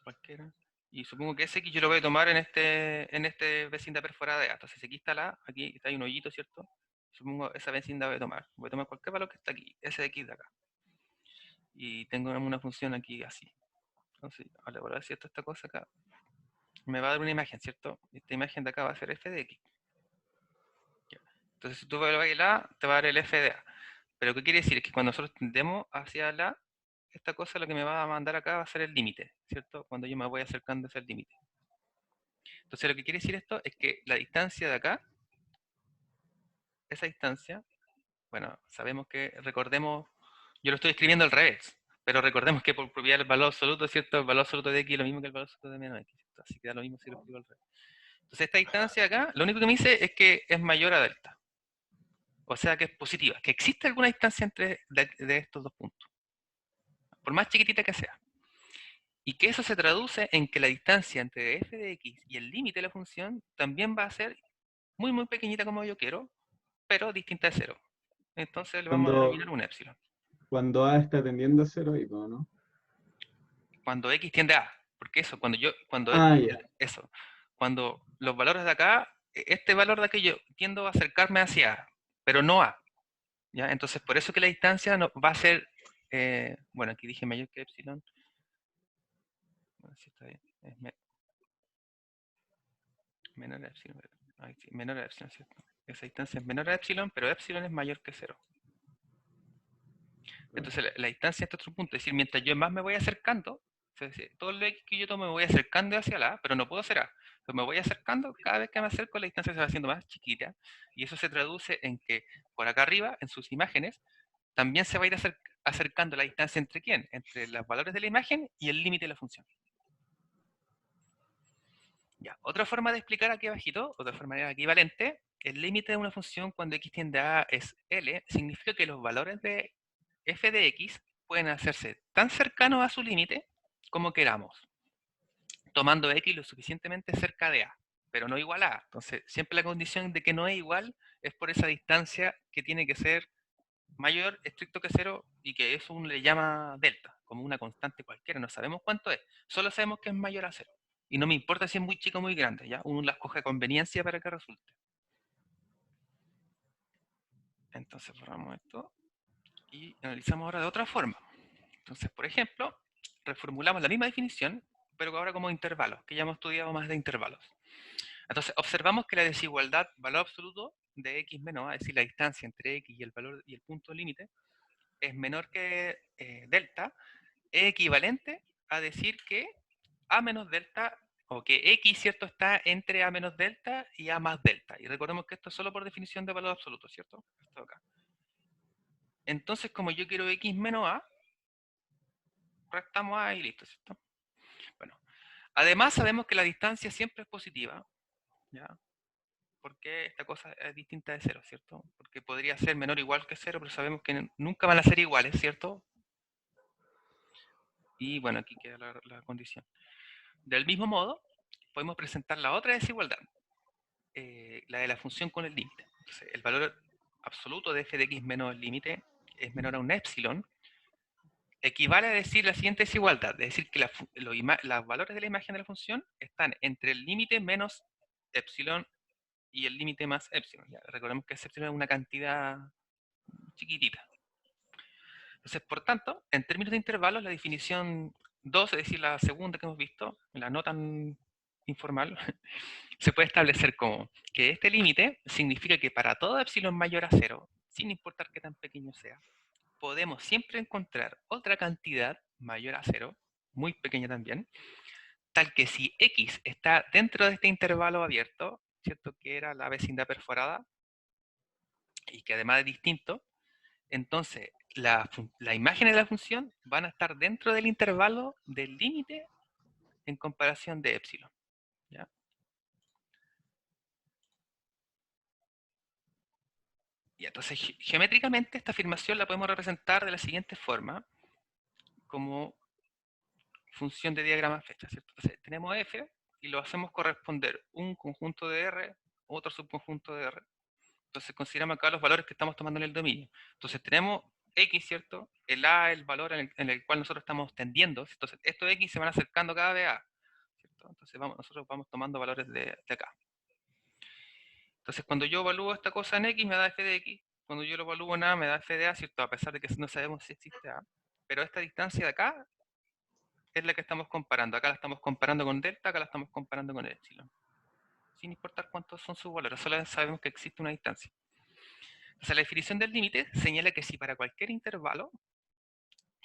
cualquiera. Y supongo que ese x yo lo voy a tomar en este vecindad perforada de A. Entonces, aquí está aquí está un hoyito, ¿cierto? Supongo esa vecindad voy a tomar. Voy a tomar cualquier valor que está aquí, ese de x de acá. Y tengo una función aquí así. Entonces, ahora voy a ver si esta cosa acá me va a dar una imagen, ¿cierto? Esta imagen de acá va a ser f de x. Entonces, si tú vas a la A, te va a dar el f de A. Pero ¿qué quiere decir? Es que cuando nosotros tendemos hacia la, esta cosa lo que me va a mandar acá va a ser el límite, ¿cierto? Cuando yo me voy acercando hacia el límite. Entonces lo que quiere decir esto es que la distancia de acá, esa distancia, bueno, sabemos que, recordemos, yo lo estoy escribiendo al revés, pero recordemos que por propiedad del valor absoluto, ¿cierto? El valor absoluto de x es lo mismo que el valor absoluto de menos x, ¿cierto? Así que da lo mismo si lo escribo al revés. Entonces esta distancia acá, lo único que me dice es que es mayor a delta. O sea que es positiva, que existe alguna distancia entre de estos dos puntos, por más chiquitita que sea. Y que eso se traduce en que la distancia entre f de x y el límite de la función también va a ser muy, muy pequeñita como yo quiero, pero distinta de 0. Entonces le vamos a denominar un epsilon. Cuando A está tendiendo a 0, ahí, ¿no? Cuando x tiende a, porque eso, cuando los valores de acá, este valor de aquí yo tiendo a acercarme hacia a, pero no a. ¿Ya? Entonces por eso que la distancia no, va a ser, bueno, aquí dije mayor que epsilon. Bueno, sí está bien. Es menor a epsilon. Sí, menor a epsilon, ¿cierto? Esa distancia es menor a epsilon, pero epsilon es mayor que 0. Entonces la distancia hasta otro punto, es decir, mientras yo más me voy acercando, todo el x que yo tomo me voy acercando hacia la A, pero no puedo hacer A. Entonces me voy acercando, cada vez que me acerco la distancia se va haciendo más chiquita, y eso se traduce en que por acá arriba, en sus imágenes, también se va a ir acercando la distancia entre quién, entre los valores de la imagen y el límite de la función. Ya, otra forma de explicar aquí abajito, otra forma equivalente, el límite de una función cuando x tiende a A es L, significa que los valores de f de x pueden hacerse tan cercanos a su límite como queramos. tomando x lo suficientemente cerca de a, pero no igual a a. Entonces, siempre la condición de que no es igual es por esa distancia que tiene que ser mayor, estricto que cero, y que eso uno le llama delta, como una constante cualquiera. No sabemos cuánto es, solo sabemos que es mayor a cero. Y no me importa si es muy chico o muy grande, ¿ya? Uno las coge a conveniencia para que resulte. Entonces borramos esto y analizamos ahora de otra forma. Entonces, por ejemplo, reformulamos la misma definición, pero ahora como intervalos, que ya hemos estudiado más de intervalos. Entonces, observamos que la desigualdad valor absoluto de x menos a, es decir, la distancia entre x y el valor y el punto límite, es menor que delta, es equivalente a decir que a menos delta, o que x, ¿cierto?, está entre a menos delta y a más delta. Y recordemos que esto es solo por definición de valor absoluto, ¿cierto? Esto acá. Entonces, como yo quiero x menos a, restamos a y listo, ¿cierto? Bueno, además sabemos que la distancia siempre es positiva, ¿ya? Porque esta cosa es distinta de cero, ¿cierto? Porque podría ser menor o igual que cero, pero sabemos que nunca van a ser iguales, ¿cierto? Y bueno, aquí queda la condición. Del mismo modo, podemos presentar la otra desigualdad, la de la función con el límite. Entonces, el valor absoluto de f de x menos el límite es menor a un epsilon, equivale a decir la siguiente desigualdad, es decir, que los valores de la imagen de la función están entre el límite menos epsilon y el límite más epsilon. Ya, recordemos que epsilon es una cantidad chiquitita. Entonces, por tanto, en términos de intervalos, la definición 2, es decir, la segunda que hemos visto, la no tan informal, se puede establecer como que este límite significa que para todo epsilon mayor a 0, sin importar qué tan pequeño sea, podemos siempre encontrar otra cantidad mayor a 0, muy pequeña también, tal que si x está dentro de este intervalo abierto, ¿cierto?, que era la vecindad perforada, y que además es distinto, entonces la imagen de la función van a estar dentro del intervalo del límite en comparación de epsilon, ¿ya? Y entonces, geométricamente, esta afirmación la podemos representar de la siguiente forma, como función de diagrama fecha, ¿cierto? Entonces, tenemos f y lo hacemos corresponder un conjunto de R, otro subconjunto de R. Entonces, consideramos acá los valores que estamos tomando en el dominio. Entonces, tenemos x, ¿cierto? El a, el valor en el cual nosotros estamos tendiendo. Entonces, estos x se van acercando cada vez a a, ¿cierto? Entonces, nosotros vamos tomando valores de acá. Entonces, cuando yo evalúo esta cosa en x, me da f de x. Cuando yo lo evalúo en a, me da f de a, ¿cierto? A pesar de que no sabemos si existe a. Pero esta distancia de acá es la que estamos comparando. Acá la estamos comparando con delta, acá la estamos comparando con epsilon. Sin importar cuántos son sus valores, solo sabemos que existe una distancia. Entonces, la definición del límite señala que si para cualquier intervalo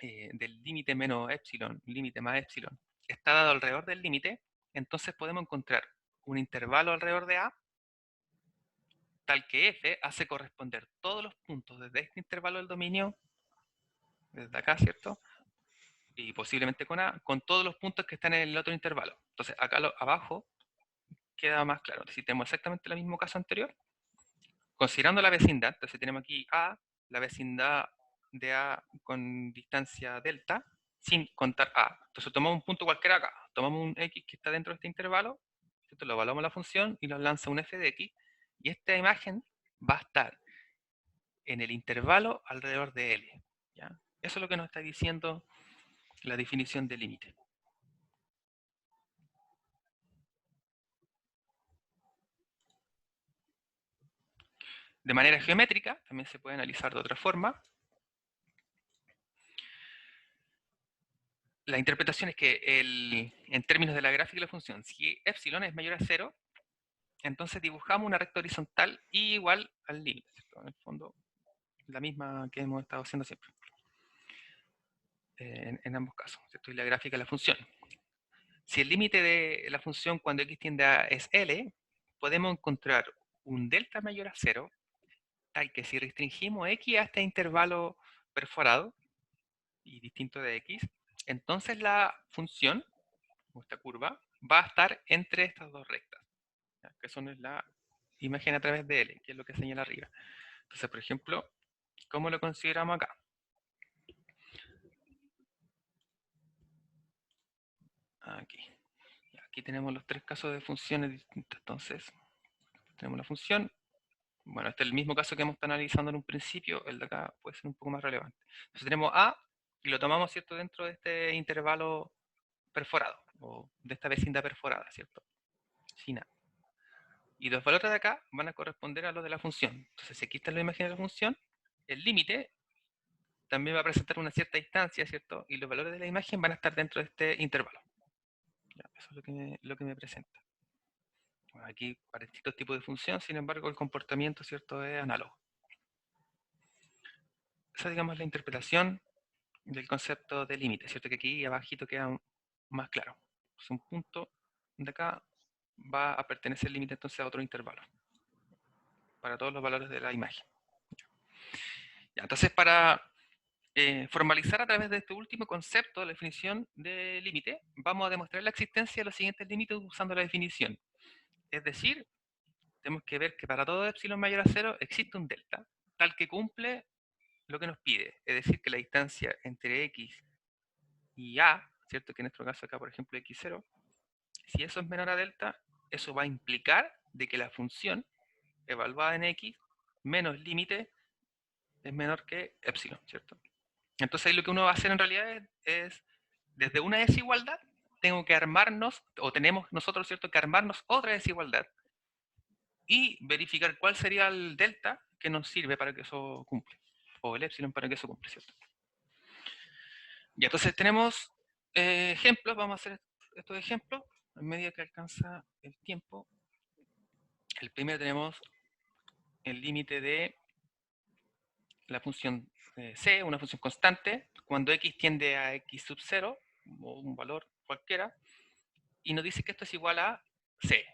del límite menos epsilon, límite más epsilon, está dado alrededor del límite, entonces podemos encontrar un intervalo alrededor de a, tal que f hace corresponder todos los puntos desde este intervalo del dominio, desde acá, ¿cierto? Y posiblemente con a, con todos los puntos que están en el otro intervalo. Entonces, acá abajo queda más claro. Si tenemos exactamente el mismo caso anterior, considerando la vecindad, entonces tenemos aquí a, la vecindad de a con distancia delta, sin contar a. Entonces tomamos un punto cualquiera acá, tomamos un x que está dentro de este intervalo, ¿cierto? Lo evaluamos la función y nos lanza un f de x, y esta imagen va a estar en el intervalo alrededor de L, ¿ya? Eso es lo que nos está diciendo la definición de límite. De manera geométrica, también se puede analizar de otra forma. La interpretación es que en términos de la gráfica de la función, si epsilon es mayor a 0, entonces dibujamos una recta horizontal igual al límite, ¿cierto? En el fondo, la misma que hemos estado haciendo siempre. En ambos casos, ¿cierto? Y la gráfica de la función. Si el límite de la función cuando x tiende a es L, podemos encontrar un delta mayor a 0, tal que si restringimos x a este intervalo perforado y distinto de x, entonces la función, o esta curva, va a estar entre estas dos rectas, ¿ya? Que son la imagen a través de L, que es lo que señala arriba. Entonces, por ejemplo, ¿cómo lo consideramos acá? Aquí. aquí tenemos los tres casos de funciones distintas. Entonces, tenemos la función. Bueno, este es el mismo caso que hemos estado analizando en un principio. El de acá puede ser un poco más relevante. Entonces tenemos A y lo tomamos, ¿cierto?, dentro de este intervalo perforado, o de esta vecindad perforada, ¿cierto? Sin A. Y los valores de acá van a corresponder a los de la función. Entonces, si aquí está la imagen de la función, el límite también va a presentar una cierta distancia, ¿cierto? Y los valores de la imagen van a estar dentro de este intervalo. Ya, eso es lo que me presenta. Bueno, aquí para distintos tipos de función, sin embargo, el comportamiento, ¿cierto?, es análogo. Esa, digamos, es la interpretación del concepto de límite, ¿cierto? Que aquí abajito queda más claro. Es un punto de acá va a pertenecer el límite entonces a otro intervalo para todos los valores de la imagen. Ya, entonces, para formalizar a través de este último concepto, la definición de límite, vamos a demostrar la existencia de los siguientes límites usando la definición. Es decir, tenemos que ver que para todo epsilon mayor a 0 existe un delta, tal que cumple lo que nos pide. Es decir, que la distancia entre x y a, ¿cierto? Que en nuestro caso acá, por ejemplo, x0, si eso es menor a delta, eso va a implicar de que la función evaluada en x menos límite es menor que epsilon, ¿cierto? Entonces ahí lo que uno va a hacer en realidad es desde una desigualdad, tengo que armarnos, o tenemos nosotros, ¿cierto?, que armarnos otra desigualdad y verificar cuál sería el delta que nos sirve para que eso cumple, o el epsilon para que eso cumple, ¿cierto? Y entonces tenemos ejemplos, vamos a hacer estos ejemplos a medida que alcanza el tiempo. El primero tenemos el límite de la función c, una función constante, cuando x tiende a x sub 0, o un valor cualquiera, y nos dice que esto es igual a c,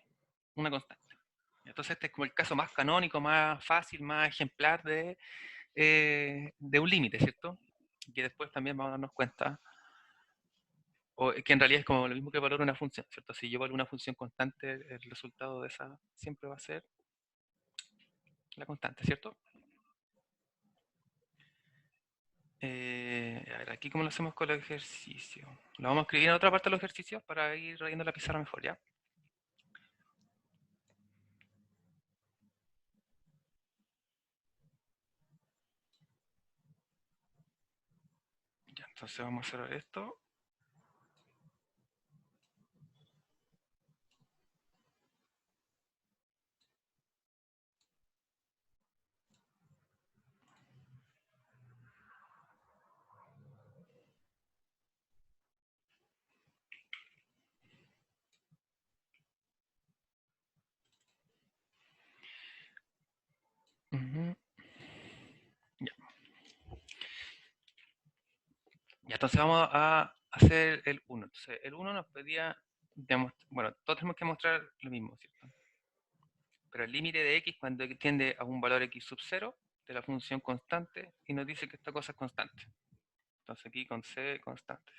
una constante. Entonces este es como el caso más canónico, más fácil, más ejemplar de un límite, ¿cierto? Que después también vamos a darnos cuenta, o que en realidad es como lo mismo que el valor de una función, ¿cierto? Si yo valoro una función constante, el resultado de esa siempre va a ser la constante, ¿cierto? A ver, aquí cómo lo hacemos con los ejercicios. Lo vamos a escribir en otra parte de los ejercicios para ir leyendo la pizarra mejor, ¿ya? Ya, entonces vamos a hacer esto. Ujú. Ya. Ya, entonces vamos a hacer el 1. Entonces, el 1 nos pedía, bueno, todos tenemos que mostrar lo mismo, ¿cierto? Pero el límite de x cuando tiende a un valor x sub 0 de la función constante y nos dice que esta cosa es constante. Entonces aquí con c constante.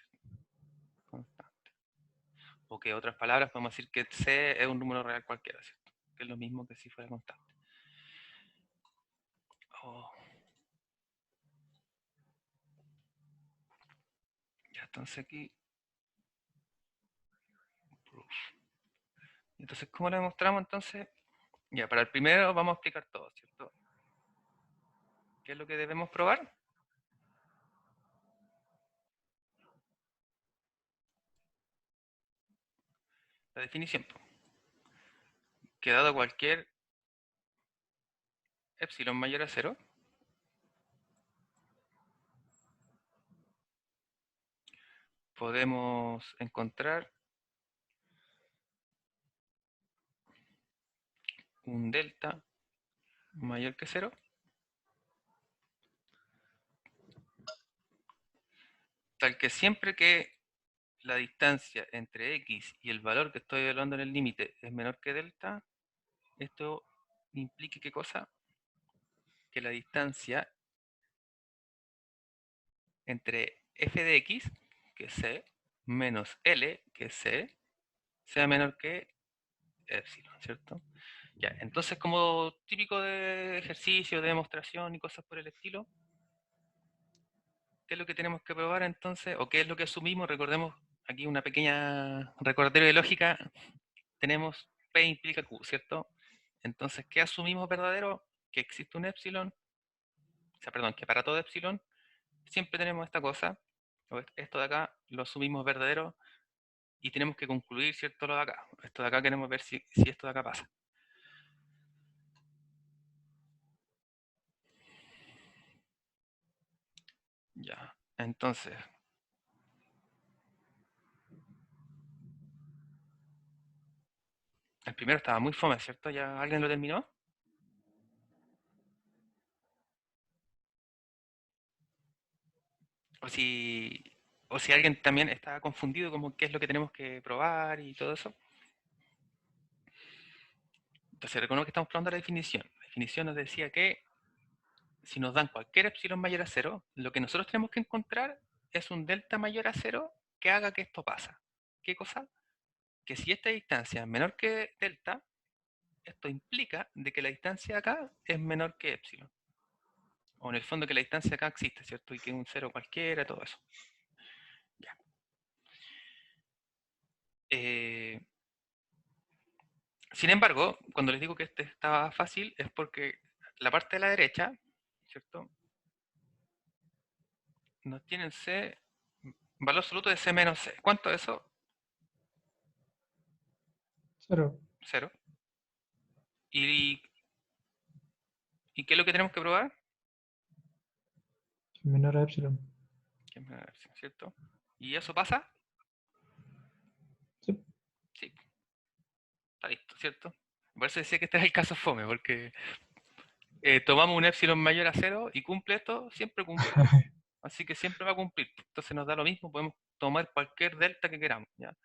Constante. O que en otras palabras podemos decir que c es un número real cualquiera, ¿cierto? Que es lo mismo que si fuera constante. Oh. Ya, entonces aquí. Proof. Entonces, ¿cómo lo demostramos entonces? Ya, para el primero vamos a explicar todo, ¿cierto? ¿Qué es lo que debemos probar? La definición. Que dado cualquier epsilon mayor a 0, podemos encontrar un delta mayor que 0 tal que siempre que la distancia entre x y el valor que estoy evaluando en el límite es menor que delta, esto implica ¿qué cosa? Que la distancia entre f de x, que es c, menos L, que es c, sea menor que epsilon, ¿cierto? Ya, entonces como típico de ejercicio, de demostración y cosas por el estilo, ¿qué es lo que tenemos que probar entonces? ¿O qué es lo que asumimos? Recordemos aquí una pequeña recordatorio de lógica, tenemos P implica Q, ¿cierto? Entonces, ¿qué asumimos verdadero? Que existe un epsilon, o sea, perdón, que para todo epsilon siempre tenemos esta cosa, o esto de acá lo asumimos verdadero y tenemos que concluir, ¿cierto? Lo de acá. Esto de acá queremos ver si esto de acá pasa. Ya, entonces, el primero estaba muy fome, ¿cierto? ¿Ya alguien lo terminó? O si, o si alguien también está confundido como qué es lo que tenemos que probar y todo eso. Entonces, recuerdo que estamos probando la definición. La definición nos decía que si nos dan cualquier epsilon mayor a 0, lo que nosotros tenemos que encontrar es un delta mayor a 0 que haga que esto pasa. ¿Qué cosa? Que si esta distancia es menor que delta, esto implica de que la distancia acá es menor que epsilon. O en el fondo que la distancia acá existe, ¿cierto? Y que es un 0 cualquiera, todo eso. Ya. Sin embargo, cuando les digo que este estaba fácil, es porque la parte de la derecha, ¿cierto? Nos tienen C, valor absoluto de C menos C. ¿Cuánto es eso? 0. 0. ¿Y qué es lo que tenemos que probar? Menor a epsilon. Que es menor a epsilon, ¿cierto? ¿Y eso pasa? Sí. Sí. Está listo, ¿cierto? Por eso decía que este es el caso fome, porque tomamos un epsilon mayor a 0 y cumple esto, siempre cumple. Así que siempre va a cumplir. Entonces nos da lo mismo, podemos tomar cualquier delta que queramos, ¿ya?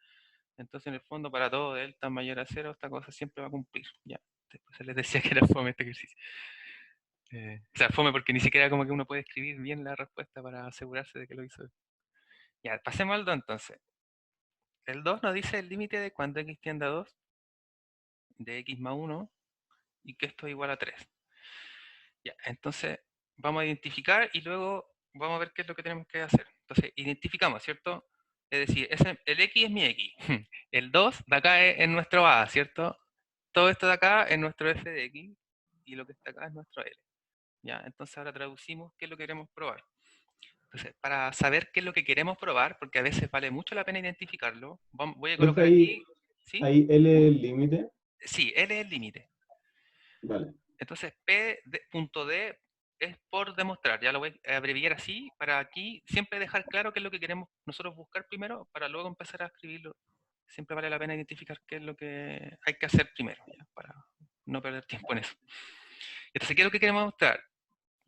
Entonces en el fondo para todo delta mayor a 0, esta cosa siempre va a cumplir, ¿ya? Después se les decía que era fome este ejercicio. O sea, fome porque ni siquiera como que uno puede escribir bien la respuesta para asegurarse de que lo hizo. Ya, pasemos al 2 entonces. El 2 nos dice el límite de cuando x tiende a 2, de x más 1, y que esto es igual a 3. Ya, entonces vamos a identificar y luego vamos a ver qué es lo que tenemos que hacer. Entonces, identificamos, ¿cierto? Es decir, el x es mi x. El 2 de acá es nuestro a, ¿cierto? Todo esto de acá es nuestro f de x y lo que está acá es nuestro l. ¿Ya? Entonces ahora traducimos qué es lo que queremos probar. Entonces, para saber qué es lo que queremos probar, porque a veces vale mucho la pena identificarlo, voy a Profe, colocar aquí, ¿sí? ahí L es el límite. Sí, L es el límite. Vale. Entonces, punto D es por demostrar, ya lo voy a abreviar así, para aquí siempre dejar claro qué es lo que queremos nosotros buscar primero, para luego empezar a escribirlo. Siempre vale la pena identificar qué es lo que hay que hacer primero, ¿ya? Para no perder tiempo en eso. Entonces, ¿qué es lo que queremos mostrar?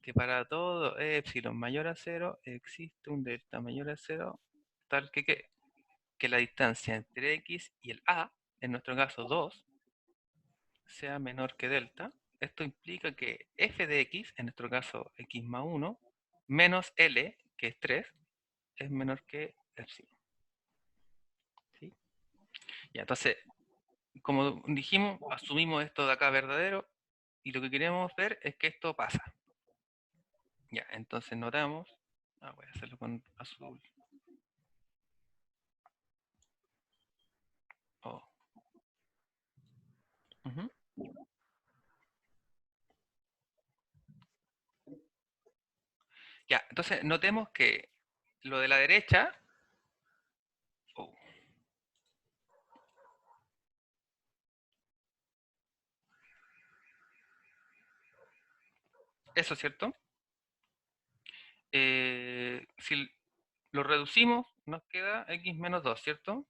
Que para todo epsilon mayor a 0 existe un delta mayor a 0 tal que la distancia entre x y el a, en nuestro caso 2, sea menor que delta. Esto implica que f de x, en nuestro caso x más 1, menos l, que es 3, es menor que epsilon. ¿Sí? Ya, entonces, como dijimos, asumimos esto de acá verdadero y lo que queremos ver es que esto pasa. Ya, entonces notamos, voy a hacerlo con azul. Oh. Uh-huh. Ya, entonces notemos que lo de la derecha, oh, eso, ¿cierto? Si lo reducimos, nos queda x menos 2, ¿cierto?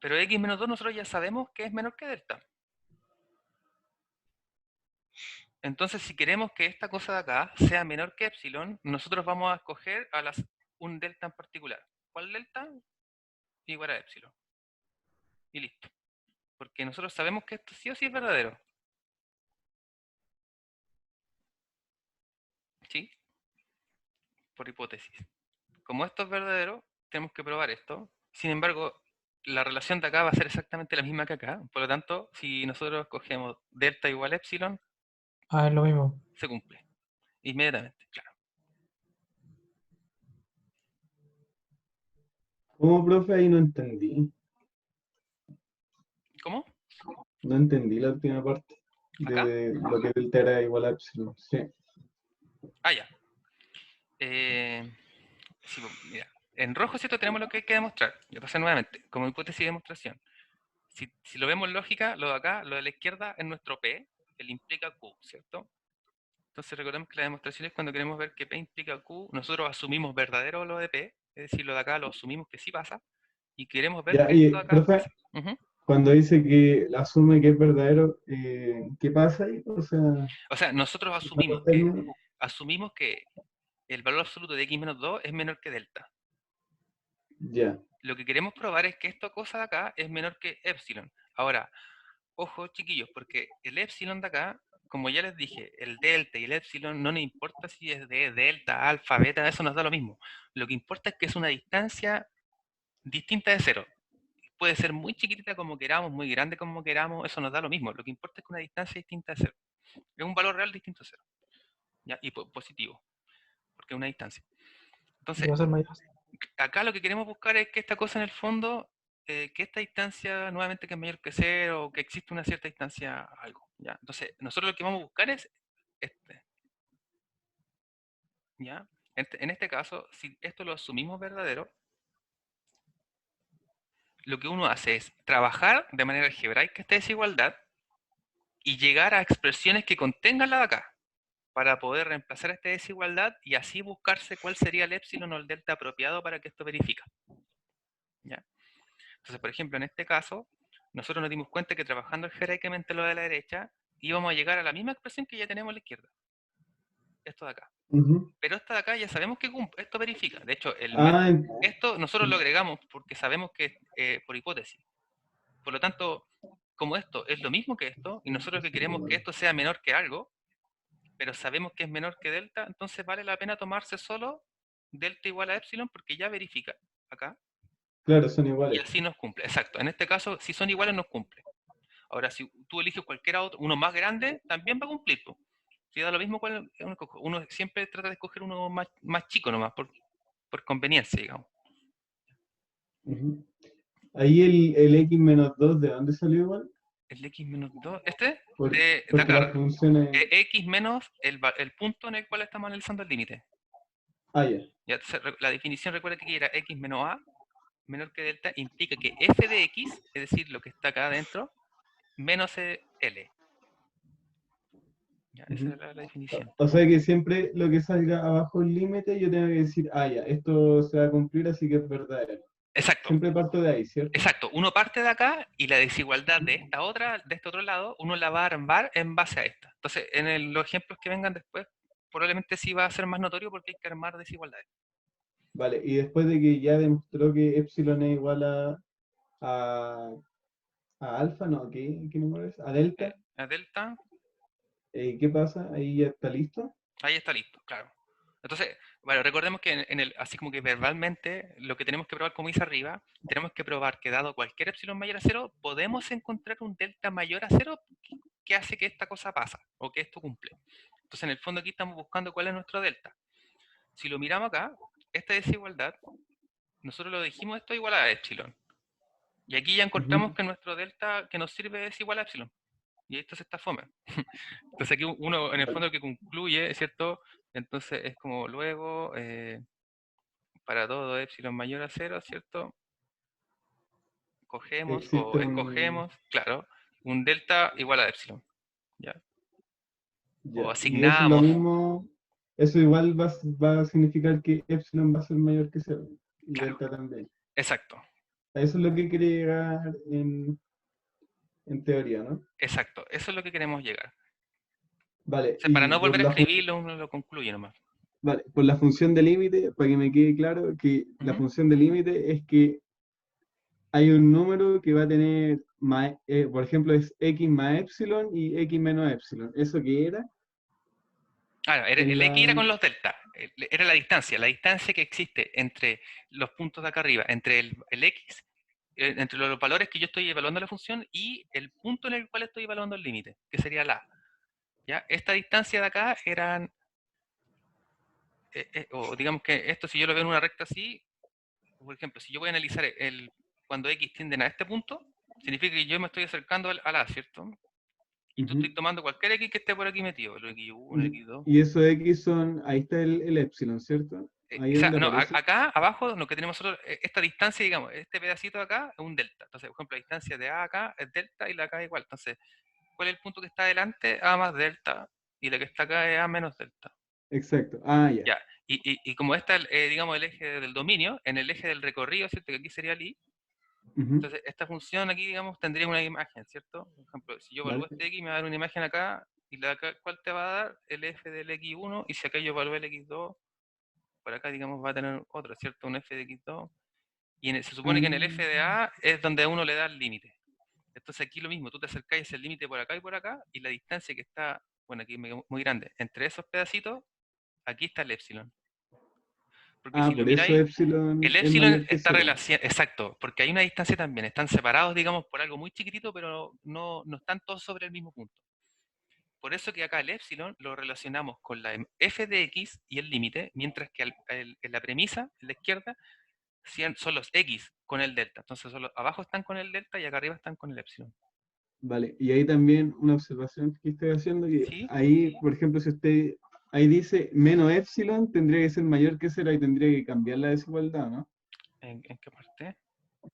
Pero x menos 2 nosotros ya sabemos que es menor que delta. Entonces, si queremos que esta cosa de acá sea menor que epsilon, nosotros vamos a escoger un delta en particular. ¿Cuál delta? Igual a epsilon. Y listo. Porque nosotros sabemos que esto sí o sí es verdadero. ¿Sí? Por hipótesis. Como esto es verdadero, tenemos que probar esto. Sin embargo, la relación de acá va a ser exactamente la misma que acá. Por lo tanto, si nosotros cogemos delta igual a epsilon, Es lo mismo. se cumple. Inmediatamente, claro. ¿Cómo, profe? Ahí no entendí. ¿Cómo? No entendí la última parte ¿Acá? de lo que delta era igual a epsilon. Sí. Ah, ya. Sí, pues, mira. En rojo, ¿cierto? Tenemos lo que hay que demostrar. Yo pasé nuevamente, como hipótesis de demostración. Si lo vemos en lógica, lo de acá, lo de la izquierda es nuestro P, el implica Q, ¿cierto? Entonces recordemos que la demostración es cuando queremos ver que P implica Q, nosotros asumimos verdadero lo de P, es decir, lo de acá lo asumimos que sí pasa, y queremos ver Ya, que esto y, de acá profe, pasa. Ujú. cuando dice que asume que es verdadero, ¿qué pasa ahí? O sea, O sea, nosotros ¿usando términos? asumimos que el valor absoluto de x menos 2 es menor que delta. Ya. Lo que queremos probar es que esta cosa de acá es menor que epsilon. Ahora, ojo chiquillos, porque el epsilon de acá, como ya les dije, el delta y el epsilon no nos importa si es de delta, alfa, beta, eso nos da lo mismo. Lo que importa es que es una distancia distinta de cero. Puede ser muy chiquitita como queramos, muy grande como queramos, eso nos da lo mismo. Lo que importa es que una distancia distinta de cero. Es un valor real distinto a cero. ¿Ya? Y positivo, porque es una distancia. Y Entonces, va a ser mayor. acá lo que queremos buscar es que esta cosa en el fondo, que esta distancia nuevamente que es mayor que cero, o que existe una cierta distancia algo. ¿Ya? Entonces, nosotros lo que vamos a buscar es este. ¿Ya? En este caso, si esto lo asumimos verdadero, lo que uno hace es trabajar de manera algebraica esta desigualdad y llegar a expresiones que contengan la de acá, para poder reemplazar esta desigualdad y así buscarse cuál sería el epsilon o el delta apropiado para que esto verifique. ¿Ya? Entonces, por ejemplo, en este caso, nosotros nos dimos cuenta que trabajando algebraicamente lo de la derecha, íbamos a llegar a la misma expresión que ya tenemos a la izquierda. Esto de acá. Ujú. Pero esto de acá ya sabemos que cumple, esto verifica. De hecho, Ah, esto nosotros lo agregamos porque sabemos que por hipótesis. Por lo tanto, como esto es lo mismo que esto, y nosotros que queremos que esto sea menor que algo, pero sabemos que es menor que delta, entonces vale la pena tomarse solo delta igual a epsilon porque ya verifica acá, claro, son y iguales. así nos cumple. Exacto, en este caso, si son iguales, nos cumple. Ahora, si tú eliges cualquiera otro, uno más grande, también va a cumplir. Po. Si da lo mismo cuál uno escoge. Uno siempre trata de escoger uno más chico nomás, por conveniencia, digamos. Ujú. Ahí el x menos 2, ¿de dónde salió igual? El x menos 2, este, Por- de porque acá, las funciones... x menos el punto en el cual estamos analizando el límite. Ah, ya. Ya, entonces, la definición, recuerda que era x menos a menor que delta, implica que f de x, es decir, lo que está acá adentro, menos l. Ya, esa Ujú. es la definición. O sea que siempre lo que salga abajo el límite, yo tengo que decir, ah, ya, esto se va a cumplir, así que es verdadero. Exacto, Siempre parto de ahí, ¿cierto? exacto. Uno parte de acá y la desigualdad de esta otra, de este otro lado, uno la va a armar en base a esta. Entonces, los ejemplos que vengan después, probablemente sí va a ser más notorio porque hay que armar desigualdades. Vale, y después de que ya demostró que epsilon es igual a, a alfa, no, ¿qué número es? A delta, A delta, ¿qué pasa? Ahí ya está listo. ahí está listo, claro. Entonces, bueno, recordemos que así como que verbalmente, lo que tenemos que probar, como dice arriba, tenemos que probar que dado cualquier epsilon mayor a cero, podemos encontrar un delta mayor a cero que hace que esta cosa pasa, o que esto cumple. Entonces, en el fondo aquí estamos buscando cuál es nuestro delta. Si lo miramos acá, esta desigualdad, nosotros lo dijimos, esto es igual a epsilon. Y aquí ya encontramos Ujú. que nuestro delta que nos sirve es igual a epsilon. Y esto se está fome. Entonces aquí uno, en el Vale. fondo, que concluye, ¿cierto? Entonces es como luego, para todo epsilon mayor a cero, ¿cierto? Cogemos Existe o un... escogemos, claro, un delta igual a epsilon. ¿Ya? O Ya, y eso es lo asignamos, mismo, eso igual va a significar que epsilon va a ser mayor que cero, y claro, delta también. exacto, A eso es lo que quiere llegar en teoría, ¿no? exacto. Eso es lo que queremos llegar. Vale, O sea, para y no volver a escribirlo, uno lo concluye nomás. vale, por la función de límite, para que me quede claro que la Ujú. función de límite es que hay un número que va a tener, por ejemplo, es x más epsilon y x menos epsilon. ¿Eso qué era? Claro, En el X era la... con los delta, era la distancia que existe entre los puntos de acá arriba, entre el X, entre los valores que yo estoy evaluando la función y el punto en el cual estoy evaluando el límite, que sería la. ¿Ya? Esta distancia de acá eran, o digamos que esto si yo lo veo en una recta así, por ejemplo, si yo voy a analizar cuando X tienden a este punto, significa que yo me estoy acercando al A, ¿cierto? Y tú estoy tomando cualquier X que esté por aquí metido, el X1, el X2. Y esos X son, ahí está el epsilon, ¿cierto? Ahí es donde No, aparece. acá abajo lo que tenemos nosotros, esta distancia, digamos, este pedacito de acá es un delta. Entonces, por ejemplo, la distancia de A acá es delta y la acá es igual. Entonces, ¿cuál es el punto que está adelante? A más delta. Y la que está acá es A menos delta. Exacto. Ah, ya. Ya. Y como está, digamos, el eje del dominio, en el eje del recorrido, ¿cierto? Que aquí sería el I. Ujú. Entonces, esta función aquí, digamos, tendría una imagen, ¿cierto? Por ejemplo, si yo evalúo Vale. este X, me va a dar una imagen acá. Y la acá, ¿cuál te va a dar? El f del X1. Y si acá yo evalúo el X2, por acá, digamos, va a tener otro, ¿cierto? Un f de X2. Y se supone que en el f de A es donde a uno le da el límite. Entonces aquí lo mismo, tú te acercás ese límite por acá y por acá, y la distancia que está, bueno, aquí muy grande, entre esos pedacitos, aquí está el epsilon. Porque si lo Por eso miráis, epsilon el es epsilon mayor que está 0. relacionado, exacto, porque hay una distancia también, están separados, digamos, por algo muy chiquitito, pero no están todos sobre el mismo punto. Por eso que acá el epsilon lo relacionamos con la f de x y el límite, mientras que en la premisa, en la izquierda, son los x con el delta. Entonces abajo están con el delta y acá arriba están con el epsilon. Vale, y ahí también una observación que estoy haciendo, que ¿Sí? ahí, por ejemplo, si usted, ahí dice menos epsilon, tendría que ser mayor que 0 y tendría que cambiar la desigualdad, ¿no? ¿En qué parte?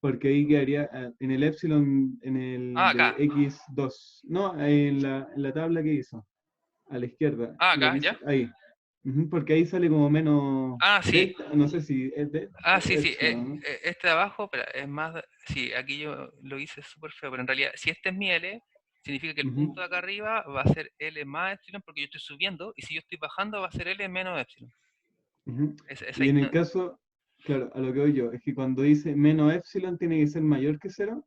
Porque ahí quedaría en el epsilon, en el de Acá. x2, no, en la tabla que hizo, a la izquierda, lo Acá, que ¿ya? hizo, ahí. Porque ahí sale como menos Sí. delta, no sé si es Sí. epsilon, ¿no? Este de abajo, pero es más. Sí, aquí yo lo hice súper feo, pero en realidad, si este es mi L, significa que el punto de acá arriba va a ser L más epsilon porque yo estoy subiendo, y si yo estoy bajando va a ser L menos epsilon. Y en el caso, claro, a lo que voy yo, es que cuando dice menos epsilon tiene que ser mayor que 0.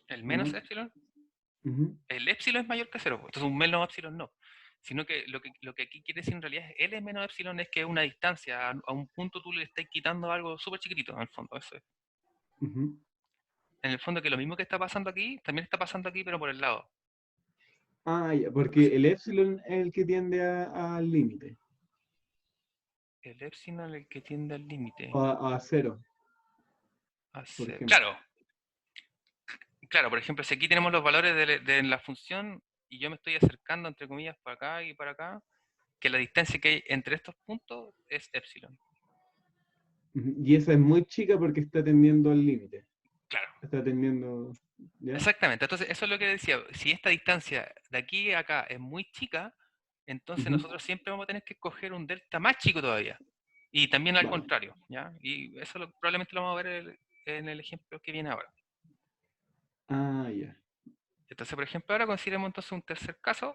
El ¿O menos no? epsilon, Ujú. el epsilon es mayor que 0, entonces un menos epsilon no. Sino que lo que aquí quiere decir en realidad es L menos epsilon, es que es una distancia, a un punto tú le estás quitando algo súper chiquitito, en el fondo, eso es. Ujú. En el fondo, que lo mismo que está pasando aquí, también está pasando aquí, pero por el lado. Ya, porque Entonces, el epsilon es el que tiende al límite, el epsilon el que tiende al límite. o a 0, por ejemplo. Claro, por ejemplo, si aquí tenemos los valores de la función y yo me estoy acercando, entre comillas, para acá y para acá, que la distancia que hay entre estos puntos es epsilon. Y esa es muy chica porque está tendiendo al límite. Claro. Está tendiendo, ¿ya? Exactamente. Entonces, eso es lo que decía. Si esta distancia de aquí a acá es muy chica, entonces nosotros siempre vamos a tener que escoger un delta más chico todavía. Y también al contrario, ¿ya? Y eso probablemente lo vamos a ver en el ejemplo que viene ahora. Ya. Entonces, por ejemplo, ahora consideremos entonces un tercer caso.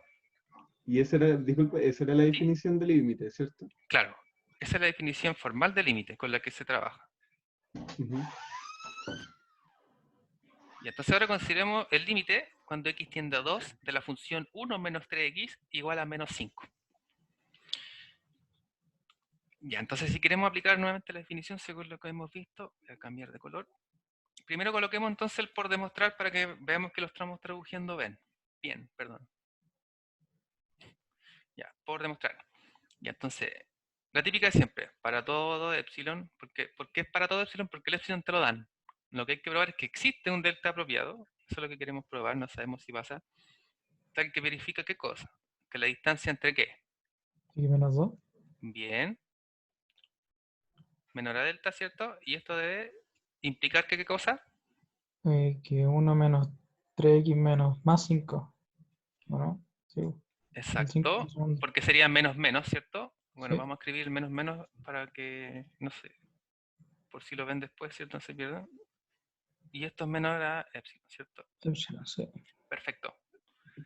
Y esa era, disculpe, esa era la ¿Sí? definición de límite, ¿cierto? Claro, esa es la definición formal de límite con la que se trabaja. Ujú. Y entonces ahora consideremos el límite cuando x tiende a 2 de la función 1 menos 3x igual a menos 5. Ya, entonces si queremos aplicar nuevamente la definición según lo que hemos visto, voy a cambiar de color. Primero coloquemos entonces el por demostrar para que veamos que lo estamos traduciendo bien. Perdón. Ya, por demostrar. Ya, entonces, la típica es siempre, para todo epsilon. ¿Por qué es para todo epsilon? Porque el epsilon te lo dan. Lo que hay que probar es que existe un delta apropiado. Eso es lo que queremos probar, no sabemos si pasa. Tal que verifica qué cosa. Que la distancia entre qué. X menos 2. Bien. Menor a delta, ¿cierto? Y esto debe implicar que qué cosa. Que 1 menos 3x menos más 5. ¿No? Sí. El 5 Exacto. segundo. Porque sería menos menos, ¿cierto? Bueno, Sí. vamos a escribir menos menos para que, no sé, por si lo ven después, ¿cierto? No se pierdan. Y esto es menor a epsilon, ¿cierto? Epsilon, sí. Perfecto.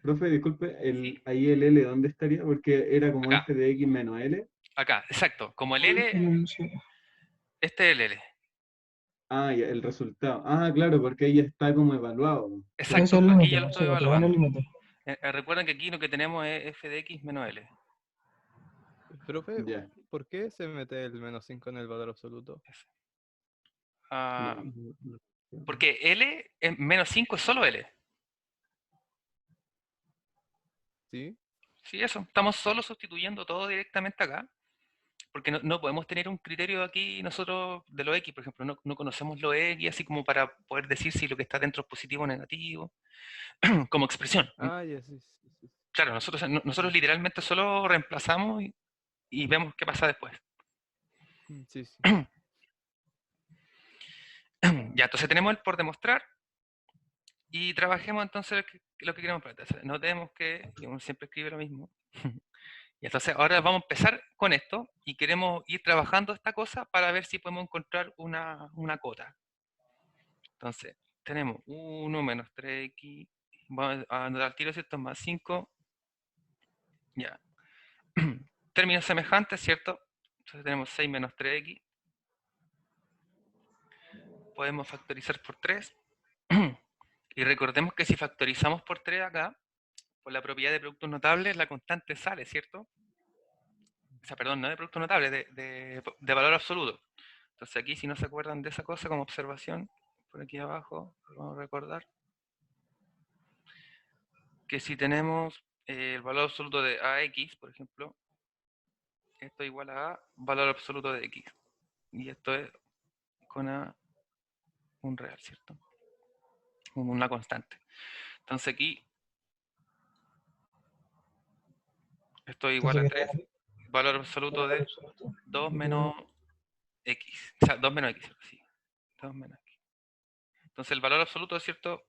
Profe, disculpe, ¿Sí? ahí el L, ¿dónde estaría? Porque era como Acá. f de x menos L. Acá, exacto. Como el L, Sí. este es el L. Ya, el resultado. Claro, porque ahí está como evaluado. Ese es Exacto. el Aquí límite, ya lo o estoy sea, todavía no el evaluando. límite. Recuerden que aquí lo que tenemos es f de x menos L. Profe, Ya. ¿por qué se mete el menos 5 en el valor absoluto? Ah, No. porque L, menos 5 es solo L. ¿Sí? Sí, eso. Estamos solo sustituyendo todo directamente acá. porque no podemos tener un criterio aquí nosotros de los X, por ejemplo, no conocemos los X así como para poder decir si lo que está dentro es positivo o negativo, como expresión. Ah, ya, sí, sí, sí. Claro, nosotros literalmente solo reemplazamos y vemos qué pasa después. Sí, sí. Ya, entonces tenemos el por demostrar y trabajemos entonces lo que queremos plantear. Notemos que uno siempre escribe lo mismo. Y entonces ahora vamos a empezar con esto y queremos ir trabajando esta cosa para ver si podemos encontrar una cota. Entonces, tenemos 1 menos 3x, vamos a anotar al tiro, ¿cierto? Más 5. Ya. Términos semejantes, ¿cierto? Entonces tenemos 6 menos 3x. Podemos factorizar por 3. Y recordemos que si factorizamos por 3 acá, por la propiedad de productos notables, la constante sale, ¿cierto? O sea, perdón, no de producto notable, de valor absoluto. Entonces aquí, si no se acuerdan de esa cosa como observación, por aquí abajo, vamos a recordar que si tenemos el valor absoluto de AX, por ejemplo, esto es igual a valor absoluto de X. Y esto es con A un real, ¿cierto? Una constante. Entonces aquí, esto es igual a 3, valor absoluto de 2 menos X. O sea, 2 menos X, sí. 2 menos X. Entonces el valor absoluto, ¿cierto?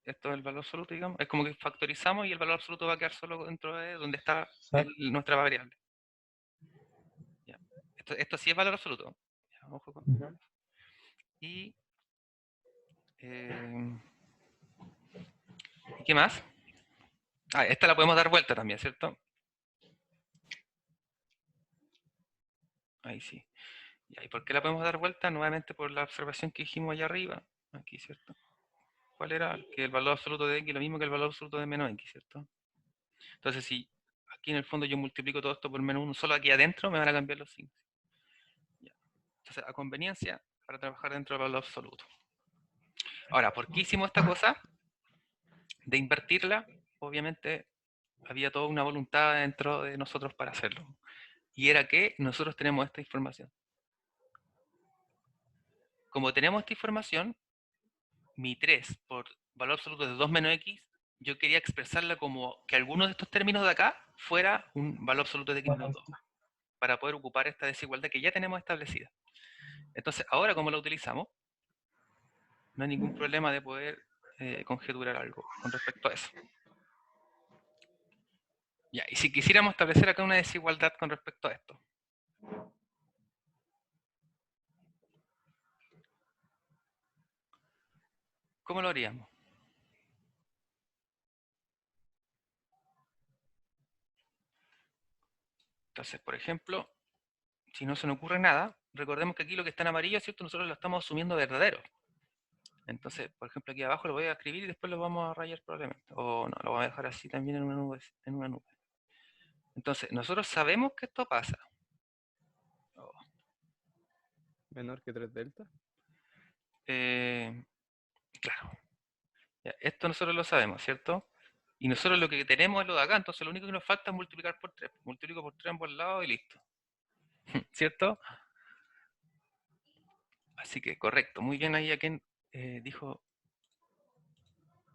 Esto es el valor absoluto, digamos. Es como que factorizamos y el valor absoluto va a quedar solo dentro de donde está nuestra variable. Ya. Esto sí es valor absoluto. Ya, ojo con... ¿Y qué más? Ah, esta la podemos dar vuelta también, ¿cierto? Ahí sí. ¿Y por qué la podemos dar vuelta? Nuevamente por la observación que dijimos allá arriba. Aquí, ¿cierto? ¿Cuál era? Que el valor absoluto de x es lo mismo que el valor absoluto de menos x, ¿cierto? Entonces, si aquí en el fondo yo multiplico todo esto por menos 1, solo aquí adentro me van a cambiar los signos. Ya. Entonces, a conveniencia, para trabajar dentro del valor absoluto. Ahora, ¿por qué hicimos esta cosa? De invertirla, obviamente había toda una voluntad dentro de nosotros para hacerlo. Y era que nosotros tenemos esta información. Como tenemos esta información, mi 3 por valor absoluto de 2 menos x, yo quería expresarla como que alguno de estos términos de acá fuera un valor absoluto de x menos 2, para poder ocupar esta desigualdad que ya tenemos establecida. Entonces, ahora como la utilizamos, no hay ningún problema de poder conjeturar algo con respecto a eso. Ya, y si quisiéramos establecer acá una desigualdad con respecto a esto. ¿Cómo lo haríamos? Entonces, por ejemplo, si no se nos ocurre nada, recordemos que aquí lo que está en amarillo, ¿cierto? Nosotros lo estamos asumiendo verdadero. Entonces, por ejemplo, aquí abajo lo voy a escribir y después lo vamos a rayar probablemente. O no, lo voy a dejar así también en una nube. Entonces, nosotros sabemos que esto pasa. Oh. Menor que 3 delta. Claro. Ya, esto nosotros lo sabemos, ¿cierto? Y nosotros lo que tenemos es lo de acá, entonces lo único que nos falta es multiplicar por 3. Multiplico por 3 en ambos lados y listo. ¿Cierto? Así que correcto. Muy bien ahí a quien dijo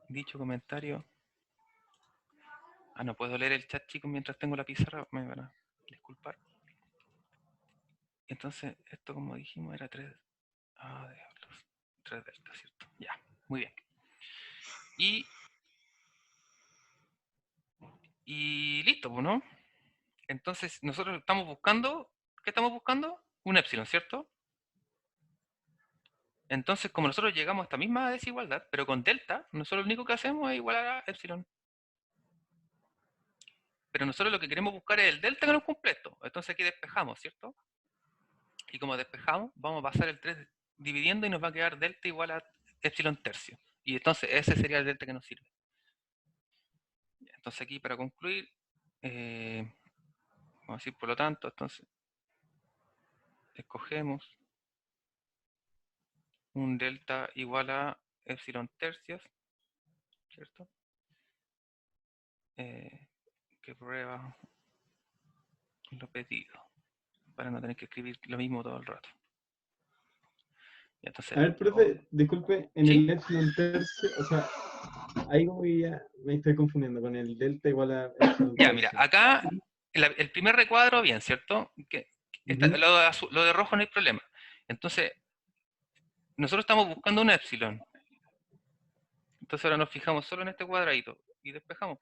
dicho comentario. Ah, no puedo leer el chat, chicos, mientras tengo la pizarra. Me van a disculpar. Entonces, esto como dijimos era 3. Ah, diablos. 3 delta, ¿cierto? Ya, muy bien. Y listo, pues, ¿no? Entonces, nosotros estamos buscando, ¿qué estamos buscando? Un epsilon, ¿cierto? Entonces, como nosotros llegamos a esta misma desigualdad, pero con delta, nosotros lo único que hacemos es igualar a epsilon. Pero nosotros lo que queremos buscar es el delta que nos cumple esto. Entonces aquí despejamos, ¿cierto? Y como despejamos, vamos a pasar el 3 dividiendo y nos va a quedar delta igual a epsilon tercio. Y entonces ese sería el delta que nos sirve. Entonces aquí para concluir, vamos a decir por lo tanto, entonces escogemos un delta igual a epsilon tercios, ¿cierto? Que prueba lo pedido. para no tener que escribir lo mismo todo el rato. Y entonces, A ver, profe, disculpe, en ¿Sí? el epsilon tercio, o sea, ahí como que ya me estoy confundiendo con el delta igual a epsilon ya, mira, tercio. acá el primer recuadro, bien, ¿cierto? Ujú. Lo de rojo no hay problema. Entonces, nosotros estamos buscando un epsilon. Entonces ahora nos fijamos solo en este cuadradito y despejamos.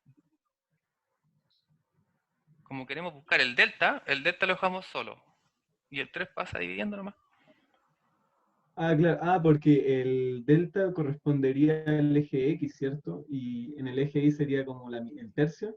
Como queremos buscar el delta lo dejamos solo. Y el 3 pasa dividiendo nomás. Ah, claro, porque el delta correspondería al eje X, ¿cierto? Y en el eje Y sería como el tercio.